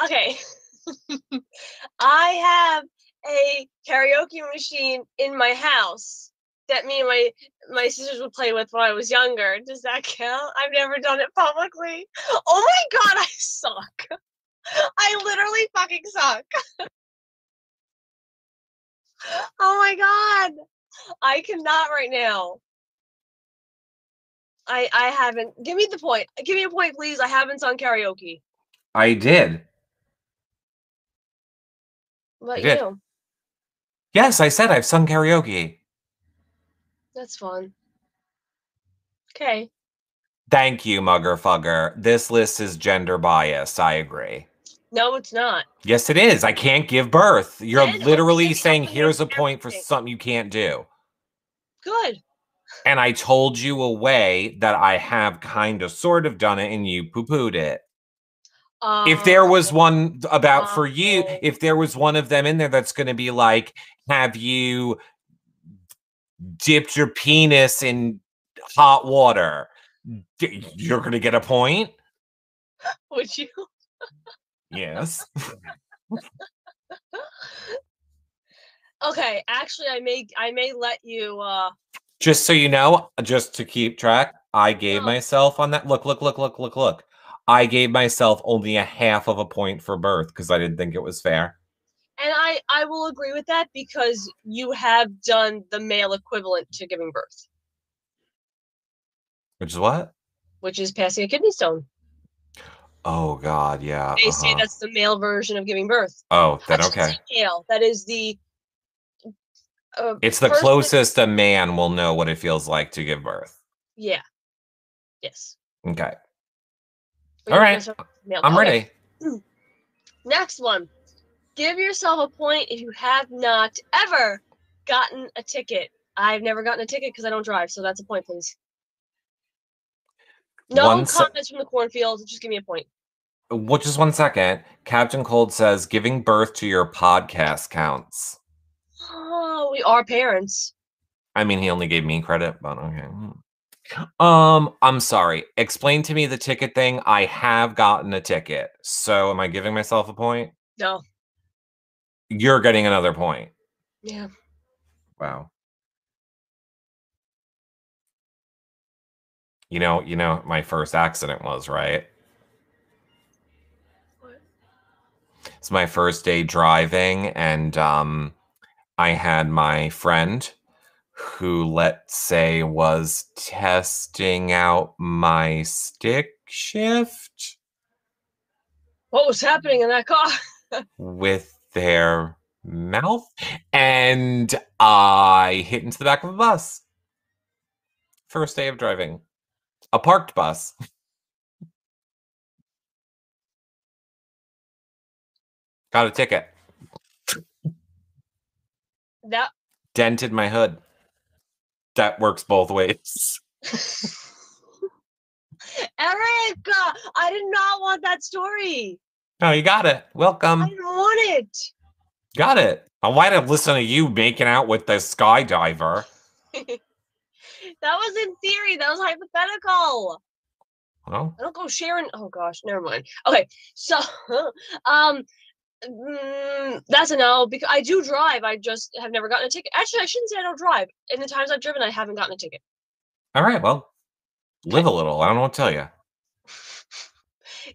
Okay. I have a karaoke machine in my house that me and my sisters would play with when I was younger. Does that count? I've never done it publicly. Oh my god, I suck. I literally fucking suck. Oh my god. I cannot right now. I haven't. Give me the point. Give me a point, please. I haven't sung karaoke. I did. What about you? Yes, I said I've sung karaoke. That's fun. Okay. Thank you, Mugger Fugger. This list is gender biased. I agree. No, it's not. Yes, it is. I can't give birth. You're And literally saying here's a point for something you can't do. Good. And I told you a way that I have kind of sort of done it and you poo-pooed it. If there was one about for you, if there was one of them in there that's going to be like, have you dipped your penis in hot water? You're going to get a point. Would you? Yes. Okay, actually, I may let you. Just so you know, just to keep track, I gave myself on that. Look. I gave myself only a half of a point for birth because I didn't think it was fair. And I will agree with that because you have done the male equivalent to giving birth. Which is what? Which is passing a kidney stone. Oh, God, yeah. They say that's the male version of giving birth. Oh, then okay. Male. That is the... it's the closest a man will know what it feels like to give birth. Yeah. Yes. Okay. All right. I'm ready. Next one. Give yourself a point if you have not ever gotten a ticket. I've never gotten a ticket because I don't drive, so that's a point, please. No comments from the cornfield. Just give me a point. Well, just 1 second. Captain Cold says giving birth to your podcast counts. Oh, we are parents. I mean, he only gave me credit, but okay. I'm sorry. Explain to me the ticket thing. I have gotten a ticket. So am I giving myself a point? No. You're getting another point. Yeah. Wow. You know, my first accident was, right? What? It's my first day driving, and I had my friend who, let's say, was testing out my stick shift. What was happening in that car? With their mouth, and I hit into the back of a bus. First day of driving. A parked bus. Got a ticket. That dented my hood. That works both ways. Eric, I did not want that story. No, you got it. Welcome. I didn't want it. Got it. I might have listened to you making out with the skydiver. That was in theory. That was hypothetical. Well, I don't go sharing. Oh gosh, never mind. Okay, so that's a no because I do drive. I just have never gotten a ticket. Actually, I shouldn't say I don't drive. In the times I've driven, I haven't gotten a ticket. All right, well, live a little. I don't know what to tell you.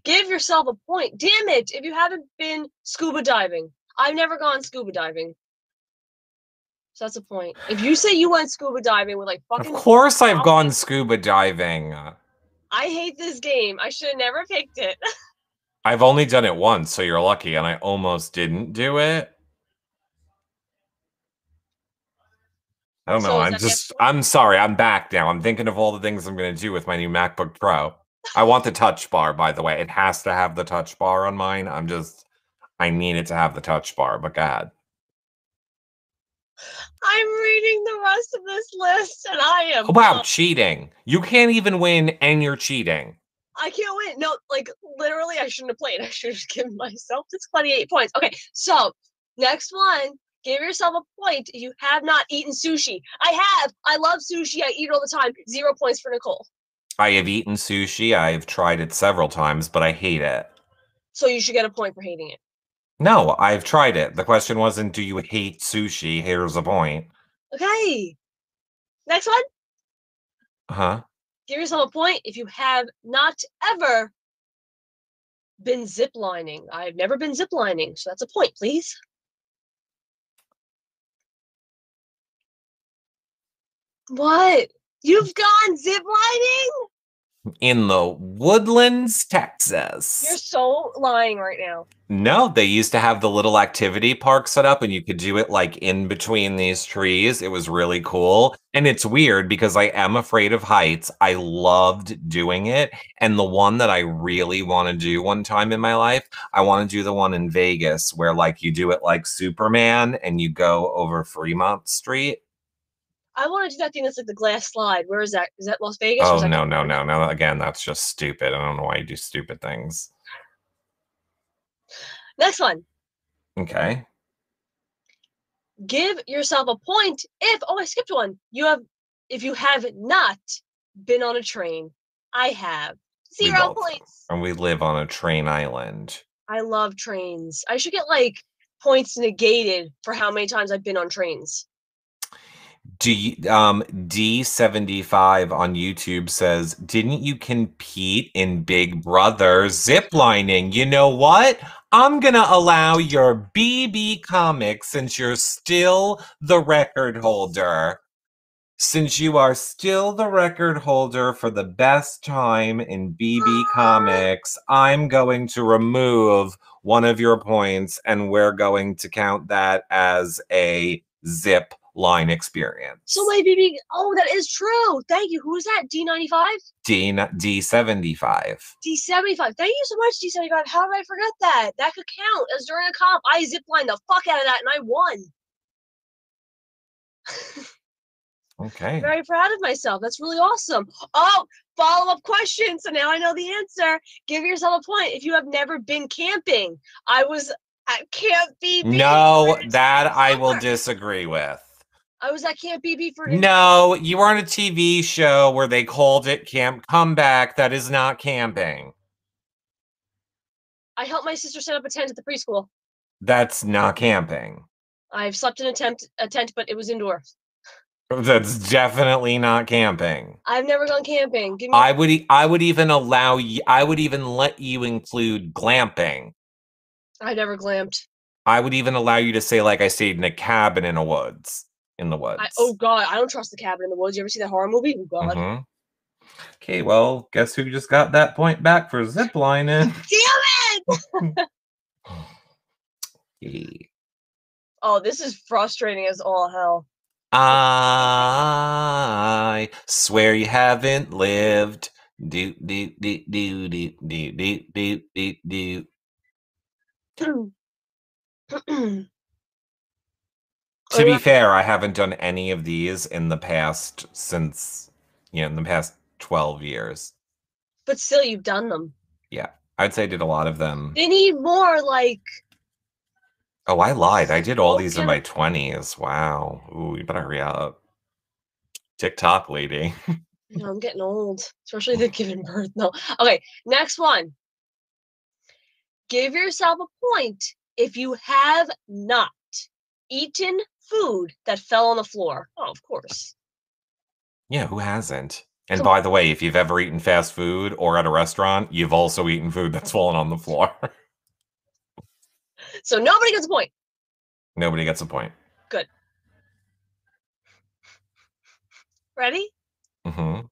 Give yourself a point. Damn it! If you haven't been scuba diving, I've never gone scuba diving. So that's a point. If you say you went scuba diving with like fucking... Of course I've gone scuba diving. I hate this game. I should have never picked it. I've only done it once, so you're lucky, and I almost didn't do it. I don't know. I'm sorry. I'm back now. I'm thinking of all the things I'm going to do with my new MacBook Pro. I want the touch bar, by the way. It has to have the touch bar on mine. I need it to have the touch bar, but God. I'm reading the rest of this list, and I am... Wow, cheating. You can't even win, and you're cheating. I can't win. No, like, literally, I shouldn't have played. I should have given myself just 28 points. Okay, so, next one. Give yourself a point if you have not eaten sushi. I have. I love sushi. I eat it all the time. 0 points for Nicole. I have eaten sushi. I've tried it several times, but I hate it. So you should get a point for hating it. No, I've tried it. The question wasn't, do you hate sushi? Here's the point. Okay. Next one. Huh? Give yourself a point if you have not ever been ziplining. I've never been ziplining, so that's a point, please. What? You've gone ziplining? In the Woodlands, You're Texas. so lying right now. No, they used to have the little activity park set up and you could do it like in between these trees. It was really cool. And it's weird because I am afraid of heights. I loved doing it. And the one that I really want to do one time in my life, I want to do the one in Vegas where like you do it like Superman and you go over Fremont Street. I want to do that thing that's like the glass slide. Where is that? Is that Las Vegas? Oh, no. Again, that's just stupid. I don't know why you do stupid things. Next one. Okay. Give yourself a point if, I skipped one. If you have not been on a train. I have. 0 points. And we live on a train island. I love trains. I should get like points negated for how many times I've been on trains. D75 on YouTube says, didn't you compete in Big Brother ziplining? You know what? I'm gonna allow your BB comic since you're still the record holder. Since you are still the record holder for the best time in BB Comics, I'm going to remove one of your points and we're going to count that as a zip line experience. So my BB, that is true. Thank you. Who is that? D95? D75. D75. Thank you so much, D75. How did I forget that? That could count as during a comp. I ziplined the fuck out of that and I won. Okay. Very proud of myself. That's really awesome. Oh, follow-up question. So now I know the answer. Give yourself a point if you have never been camping. I was at Camp BB. No, that I will disagree with. I was at Camp BB for... No, you were on a TV show where they called it Camp Comeback. That is not camping. I helped my sister set up a tent at the preschool. That's not camping. I've slept in a tent, but it was indoors. That's definitely not camping. I've never gone camping. I would even allow you. I would even let you include glamping. I never glamped. I would even allow you to say like I stayed in a cabin in the woods. Oh God, I don't trust the cabin in the woods. You ever see that horror movie? Oh God. Mm-hmm. Okay, well, guess who just got that point back for ziplining? Damn it! Okay. Oh, this is frustrating as all hell. I swear you haven't lived. Do do do do do do do do do. To be fair, I haven't done any of these in the past in the past 12 years. But still, you've done them. Yeah, I'd say I did a lot of them. They need more like... Oh, I lied. I did all these in my 20s. Wow. Ooh, you better hurry up. TikTok lady. No, I'm getting old, especially the giving birth. No. Okay, next one. Give yourself a point if you have not eaten food that fell on the floor. Oh, of course. Yeah, who hasn't? And by the way, if you've ever eaten fast food or at a restaurant, you've also eaten food that's fallen on the floor. So nobody gets a point. Nobody gets a point. Good. Ready? Mm-hmm.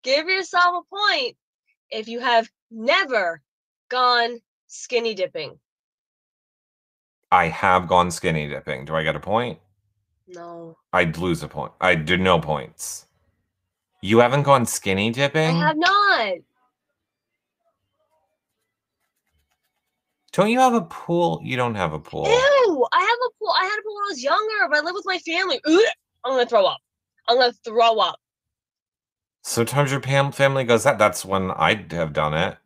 Give yourself a point if you have never gone skinny dipping. I have gone skinny dipping. Do I get a point? No. I'd lose a point. I did no points. You haven't gone skinny dipping? I have not. Don't you have a pool? You don't have a pool. Ew! I have a pool. I had a pool when I was younger, but I live with my family. Ugh, I'm gonna throw up. I'm gonna throw up. Sometimes your family goes that's when I'd have done it.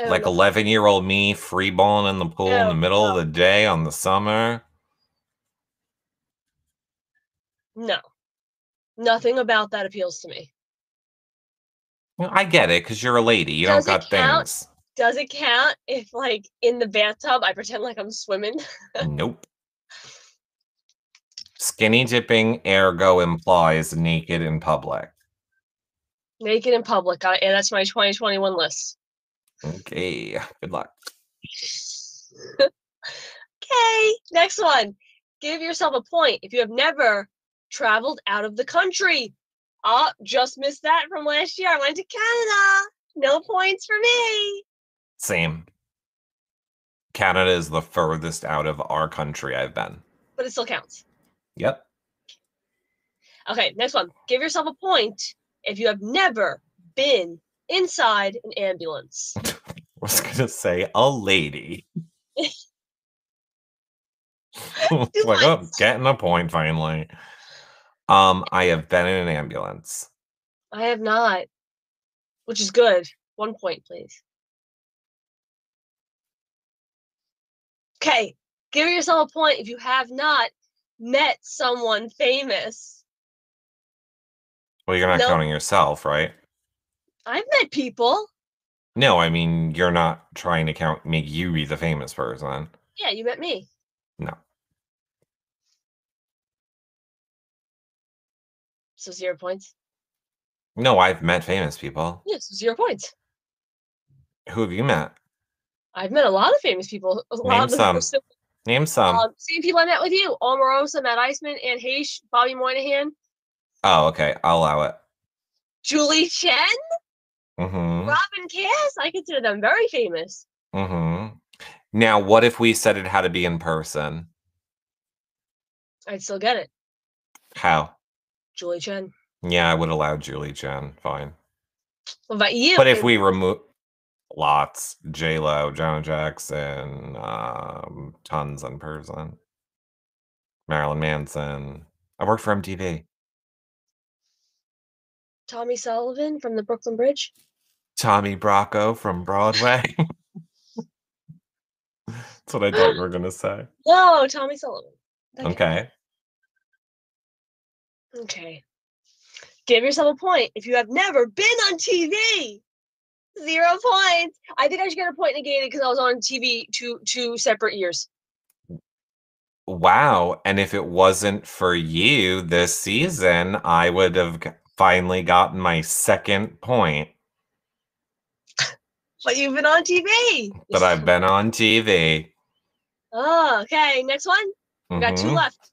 Like 11-year-old me free balling in the pool in the middle of the day on the summer. No. Nothing about that appeals to me. Well, I get it, because you're a lady. You don't got things. Does it count if, like, in the bathtub, I pretend like I'm swimming? Nope. Skinny dipping ergo implies naked in public. Naked in public. And that's my 2021 list. Okay. Good luck. Okay. Next one. Give yourself a point if you have never traveled out of the country. Oh, just missed that from last year. I went to Canada. No points for me. Same. Canada is the furthest out of our country I've been. But it still counts. Yep. Okay, next one. Give yourself a point if you have never been inside an ambulance. I was going to say a lady. It's like, oh, getting a point finally. I have been in an ambulance. I have not, which is good. 1 point, please. Okay, give yourself a point if you have not met someone famous. Well, you're not counting yourself, right? I've met people. No, I mean, you're not trying to make you be the famous person. Yeah, you met me. No. So 0 points? No, I've met famous people. Yes, 0 points. Who have you met? I've met a lot of famous people. Name some. Name some. Same people I met with you. Omarosa, Matt Iceman, Anne Heche, Bobby Moynihan. Oh, okay. I'll allow it. Julie Chen? Mm-hmm. Robin Cass? I consider them very famous. Mm-hmm. Now, what if we said it had to be in person? I'd still get it. How? Julie Chen. Yeah, I would allow Julie Chen. Fine. What about you? But if we remove lots, J-Lo, Janet Jackson, tons in person. Marilyn Manson. I worked for MTV. Tommy Sullivan from the Brooklyn Bridge. Tommy Bracco from Broadway. That's what I thought you were going to say. No, Tommy Sullivan. Okay. Okay. Give yourself a point if you have never been on TV. 0 points. I think I should get a point negated because I was on TV two separate years. Wow. And if it wasn't for you this season, I would have finally gotten my 2nd point. But you've been on TV. But I've been on TV. Oh, okay. Next one. We got 2 left.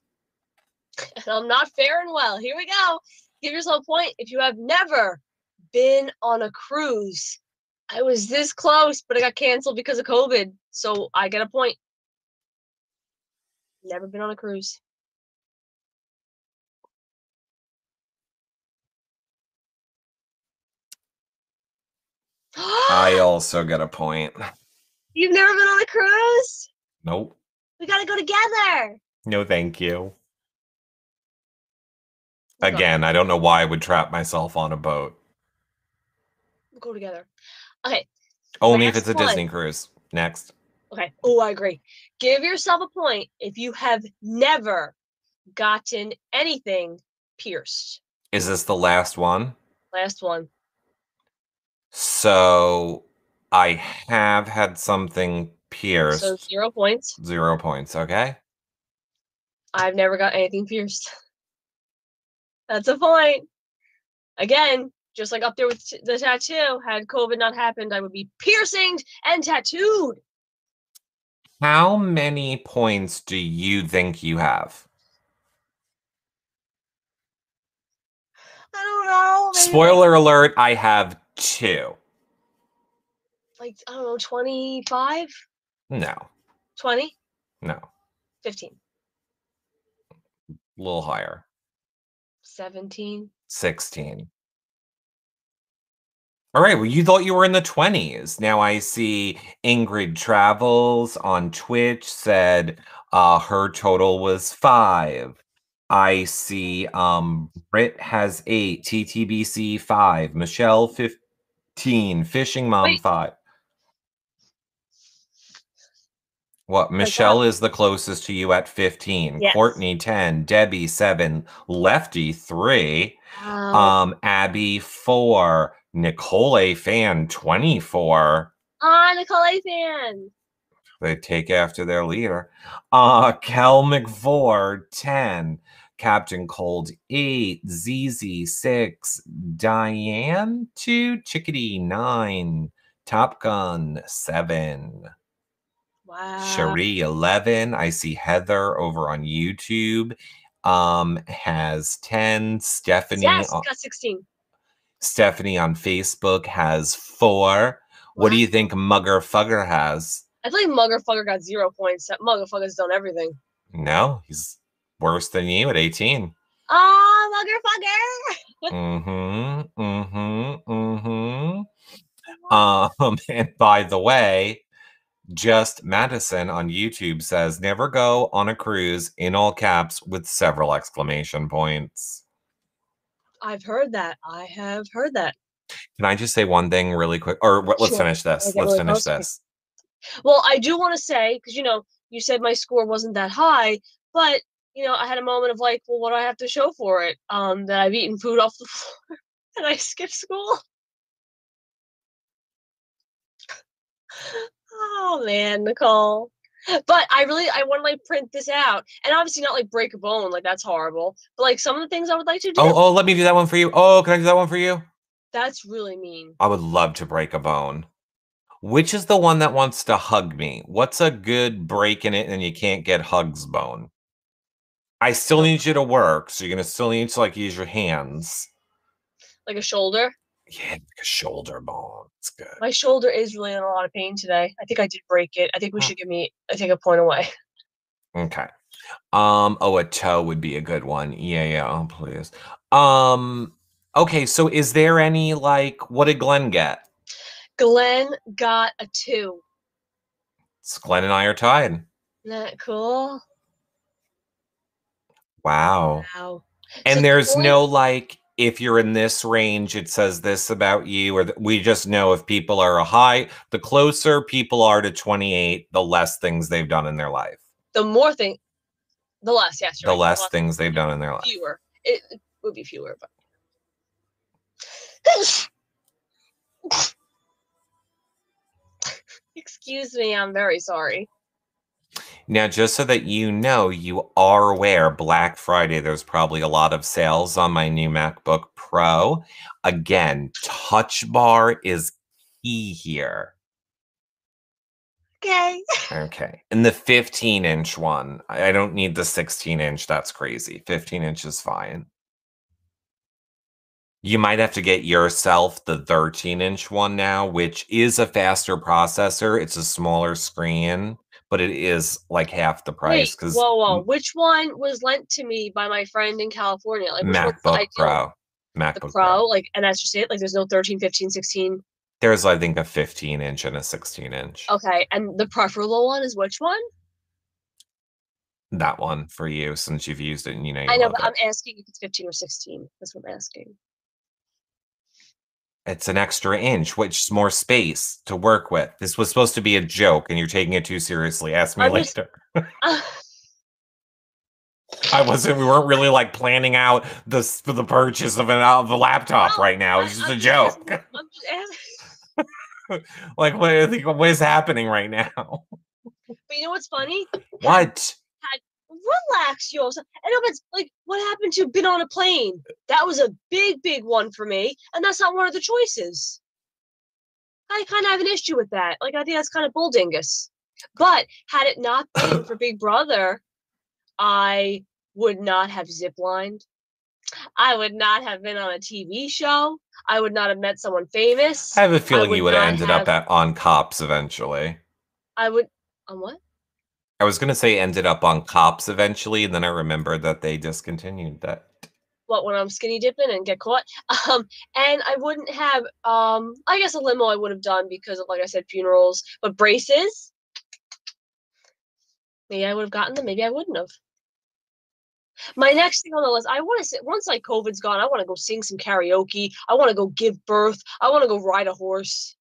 And I'm not faring well. Here we go. Give yourself a point if you have never been on a cruise. I was this close, but it got canceled because of COVID. So I get a point. Never been on a cruise. I also get a point. You've never been on a cruise? Nope. We gotta go together. No, thank you. Again, I don't know why I would trap myself on a boat. We'll go together. Okay. Only if it's a Disney cruise. Next. Okay. Oh, I agree. Give yourself a point if you have never gotten anything pierced. Is this the last one? Last one. So I have had something pierced. So 0 points. 0 points, okay? I've never got anything pierced. That's a point. Again, just like up there with the tattoo, had COVID not happened, I would be piercinged and tattooed. How many points do you think you have? I don't know. Spoiler alert, I have 2. Like, I don't know, 25? No. 20? No. 15. A little higher. 17. 16. All right, well, you thought you were in the 20s. Now I see Ingrid Travels on Twitch said her total was 5. I see Britt has 8, TTBC 5, Michelle 15, Fishing Mom 5. What? Michelle is the closest to you at 15. Yes. Courtney 10, Debbie 7, Lefty 3, Abby 4, Nicole A fan 24. Nicole fan. They take after their leader. Kel McVore, 10. Captain Cold, 8. ZZ, 6. Diane, 2. Chickadee, 9. Top Gun, 7. Wow. Cherie, 11. I see Heather over on YouTube has 10. Stephanie, Yes, got 16. Stephanie on Facebook has 4. What do you think Mugger Fugger has? I think Muggerfucker got 0 points. Muggerfucker's done everything. No, he's worse than you at 18. Oh, Muggerfucker! And by the way, Just Madison on YouTube says, never go on a cruise in all caps with several exclamation points. I've heard that. I have heard that. Can I just say one thing really quick? Or let's finish this. Let's finish this. Well, I do want to say, because, you said my score wasn't that high, but, I had a moment of like, well, what do I have to show for it? That I've eaten food off the floor and I skipped school. Oh, man, Nicole. But I want to like print this out, and obviously not like break a bone, like that's horrible. But like some of the things I would like to do. Oh, let me do that one for you. Oh, can I do that one for you? That's really mean. I would love to break a bone. Which is the one that wants to hug me? What's a good break in it and you can't get hugs bone? I still need you to work, so you're gonna still need to like use your hands. Like a shoulder? Yeah, like a shoulder bone. It's good. My shoulder is really in a lot of pain today. I think I did break it. I think we should take a point away. Okay. A toe would be a good one. Yeah, oh please. Okay, so is there any like what did Glenn get? Glenn got a 2. So Glenn and I are tied. Isn't that cool? Wow. And so there's no like, if you're in this range, it says this about you, or we just know if people are the closer people are to 28, the less things they've done in their life. The less, yes. The less things they've done in their life. Fewer. It would be fewer, but. Excuse me, I'm very sorry. Now, just so that you know, you are aware, Black Friday, there's probably a lot of sales on my new MacBook Pro. Again, Touch Bar is key here. Okay. Okay. And the 15-inch one, I don't need the 16-inch. That's crazy. 15-inch is fine. You might have to get yourself the 13-inch one now, which is a faster processor. It's a smaller screen, but it is like half the price. Wait, whoa. Which one was lent to me by my friend in California? Like, which MacBook Pro. MacBook Pro? Like, and that's just it? Like, there's no 13, 15, 16? There's, I think, a 15-inch and a 16-inch. Okay, and the preferable one is which one? That one for you, since you've used it and you know you I know, love but it. I'm asking if it's 15 or 16. That's what I'm asking. It's an extra inch, which is more space to work with. This was supposed to be a joke, and you're taking it too seriously. Ask me later. We weren't really like planning out the purchase of the laptop right now. It's just a joke. I'm just asking. Like, what is happening right now? But you know what's funny? What? Relax, yo. I know, but like, what happened to been on a plane? That was a big, big one for me, and that's not one of the choices. I kind of have an issue with that. Like, I think that's kind of bull dingus. But had it not been for Big Brother, I would not have ziplined. I would not have been on a TV show. I would not have met someone famous. I have a feeling you would have ended up on Cops eventually. On what? I was going to say ended up on Cops eventually, and then I remembered that they discontinued that. What, when I'm skinny dipping and get caught? And I wouldn't have, I guess a limo I would have done because of, like I said, funerals. But braces? Maybe I would have gotten them. Maybe I wouldn't have. My next thing on the list, I want to, once like COVID's gone, I want to go sing some karaoke. I want to go give birth. I want to go ride a horse.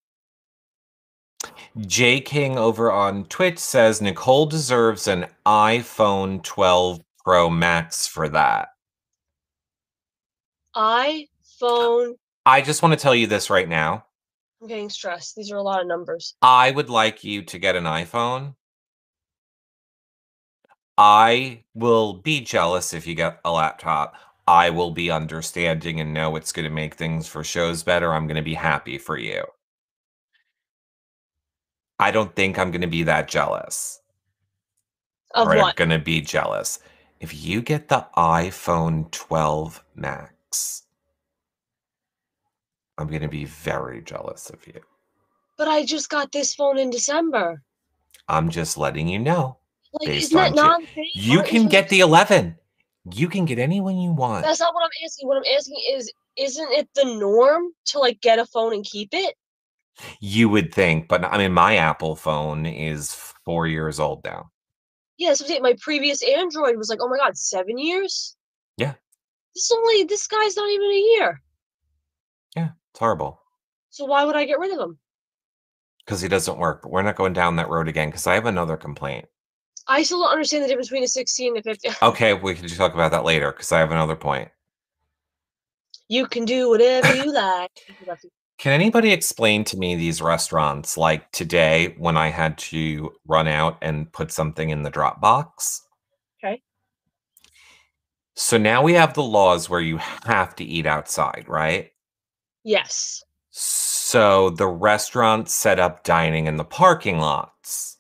J King over on Twitch says Nicole deserves an iPhone 12 Pro Max for that. iPhone. I just want to tell you this right now. I'm getting stressed. These are a lot of numbers. I would like you to get an iPhone. I will be jealous if you get a laptop. I will be understanding and know it's going to make things for shows better. I'm going to be happy for you. I don't think I'm going to be that jealous. Of or what? I'm going to be jealous. If you get the iPhone 12 Max, I'm going to be very jealous of you. But I just got this phone in December. I'm just letting you know. Like, Based isn't on that nonsense? you can get the 11. You can get any one you want. That's not what I'm asking. What I'm asking is, isn't it the norm to like get a phone and keep it? You would think, but I mean, my Apple phone is 4 years old now. Yeah, so my previous Android was like, oh my God, 7 years? Yeah. This guy's not even a year. Yeah, it's horrible. So why would I get rid of him? Because he doesn't work, but we're not going down that road again because I have another complaint. I still don't understand the difference between a 16 and a 50. Okay, we can talk about that later because I have another point. You can do whatever you like. Can anybody explain to me these restaurants? Like today, when I had to run out and put something in the Dropbox. Okay. So now we have the laws where you have to eat outside, right? Yes. So the restaurants set up dining in the parking lots.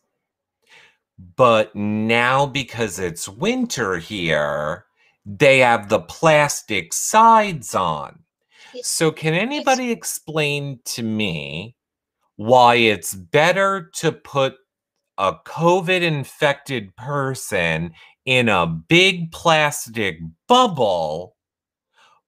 But now, because it's winter here, they have the plastic sides on. So can anybody explain to me why it's better to put a COVID-infected person in a big plastic bubble,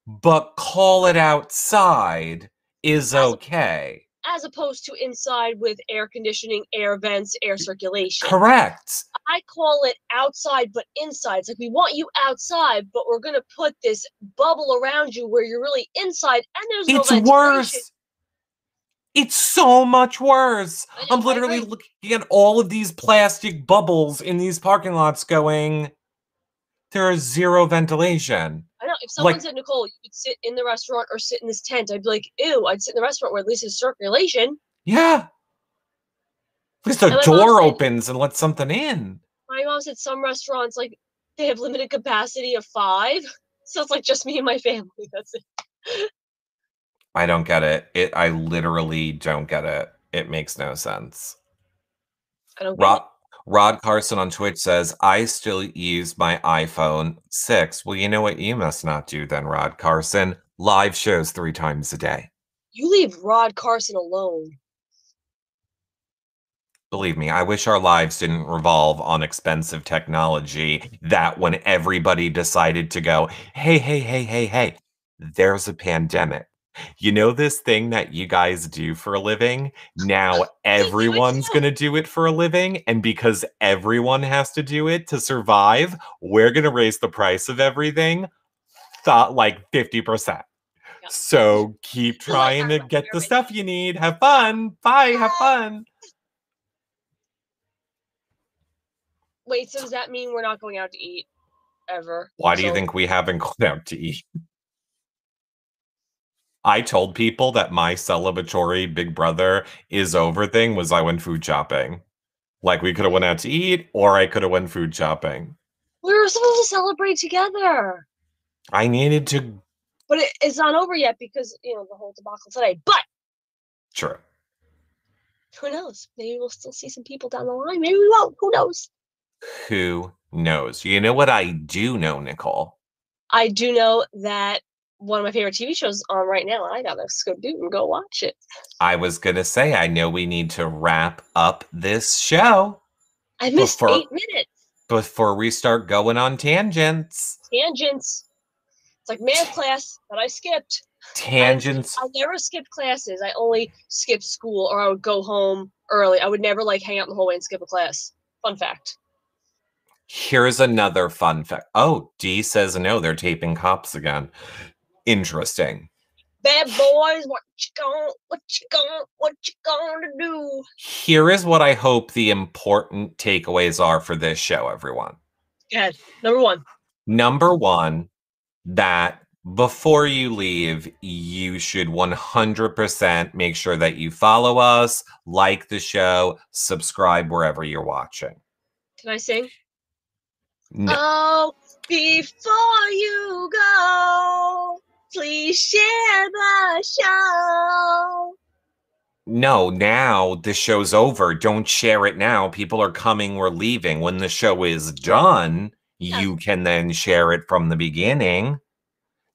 but call it outside is okay? As opposed to inside with air conditioning, air vents, air circulation. Correct. I call it outside, but inside. It's like, we want you outside, but we're going to put this bubble around you where you're really inside, and there's no ventilation. It's worse. It's so much worse. I'm literally looking at all of these plastic bubbles in these parking lots going, there is zero ventilation. I know. If someone said, Nicole, you could sit in the restaurant or sit in this tent, I'd be like, ew, I'd sit in the restaurant where at least there's circulation. Yeah. At least the door opens and lets something in. My mom said some restaurants, like, they have limited capacity of 5. So it's like just me and my family. That's it. I don't get it. I literally don't get it. It makes no sense. I don't get it. Rod Carson on Twitch says, I still use my iPhone 6. Well, you know what you must not do then, Rod Carson? Live shows 3 times a day. You leave Rod Carson alone. Believe me, I wish our lives didn't revolve on expensive technology that when everybody decided to go, hey, there's a pandemic. You know this thing that you guys do for a living? Now everyone's going to do it for a living. And because everyone has to do it to survive, we're going to raise the price of everything like 50%. Yep. So keep trying to get the stuff you need. Have fun. Bye. Have fun. Wait, so does that mean we're not going out to eat ever? Why do you think we haven't gone out to eat? I told people that my celebratory Big Brother is over thing was I went food shopping. Like we could have went out to eat or I could have went food shopping. We were supposed to celebrate together. I needed to. But it's not over yet because, the whole debacle today. But. True. Who knows? Maybe we'll still see some people down the line. Maybe we won't. Who knows? Who knows? You know what I do know, Nicole? I do know that one of my favorite TV shows on right now, and I gotta go do and go watch it. I was gonna say, I know we need to wrap up this show. I missed 8 minutes. Before we start going on tangents. Tangents. It's like math class that I skipped. Tangents. I never skipped classes. I only skipped school, or I would go home early. I would never hang out in the hallway and skip a class. Fun fact. Here's another fun fact. Oh, Dee says no, they're taping Cops again. Interesting. Bad boys, what you gonna do? Here is what I hope the important takeaways are for this show, everyone. Go ahead. Number 1. Number 1, that Before you leave, you should 100% make sure that you follow us, like the show, subscribe wherever you're watching. Can I sing? No. Oh, before you go, please share the show. No, now the show's over. Don't share it now. People are coming, we're leaving. When the show is done, you can then share it from the beginning.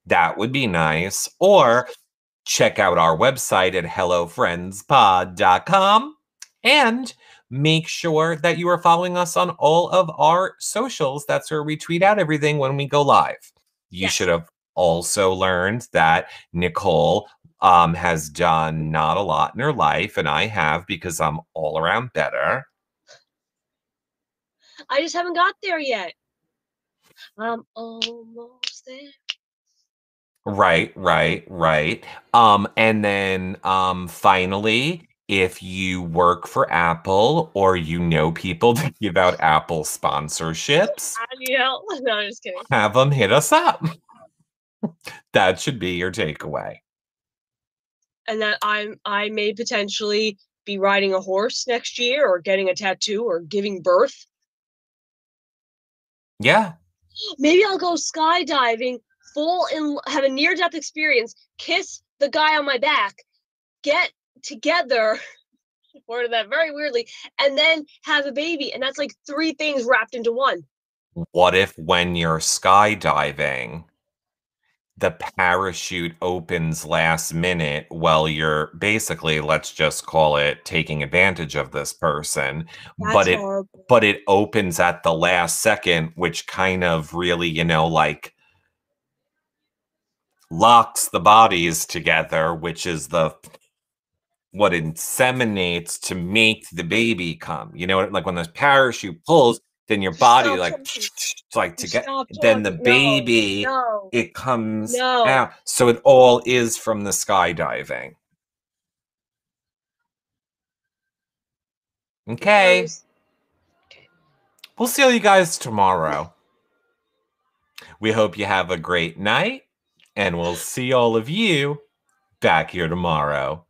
That would be nice. Or check out our website at hellofriendspod.com and make sure that you are following us on all of our socials. That's where we tweet out everything when we go live. You should have also learned that Nicole has done not a lot in her life, and I have, because I'm all around better. I just haven't got there yet. I'm almost there. Right. And then finally, if you work for Apple or you know people that give out Apple sponsorships, I need help. No, I'm just kidding. have them hit us up. That should be your takeaway. And that I may potentially be riding a horse next year, or getting a tattoo, or giving birth. Yeah. Maybe I'll go skydiving, have a near-death experience, kiss the guy on my back, get together, worded that very weirdly, and then have a baby. And that's like 3 things wrapped into one. What if when you're skydiving, the parachute opens last minute while you're basically, let's just call it, taking advantage of this person, but it opens at the last second, which kind of really, like locks the bodies together, which is what inseminates to make the baby come. Like when the parachute pulls, then your body then the baby, it comes out. So it all is from the skydiving. Okay. We'll see all you guys tomorrow. We hope you have a great night, and we'll see all of you back here tomorrow.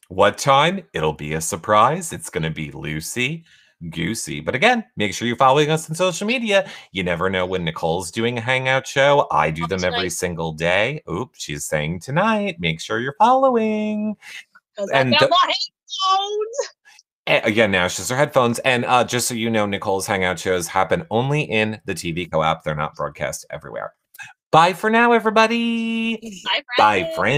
What time? It'll be a surprise. It's going to be loosey-goosey. But again, make sure you're following us on social media. You never know when Nicole's doing a hangout show. I do them every single day. Oops, she's saying tonight. Make sure you're following. And I got my headphones. Again, now it's just her headphones. And just so you know, Nicole's hangout shows happen only in the TV Co app. They're not broadcast everywhere. Bye for now, everybody. Bye, friends. Bye, friends.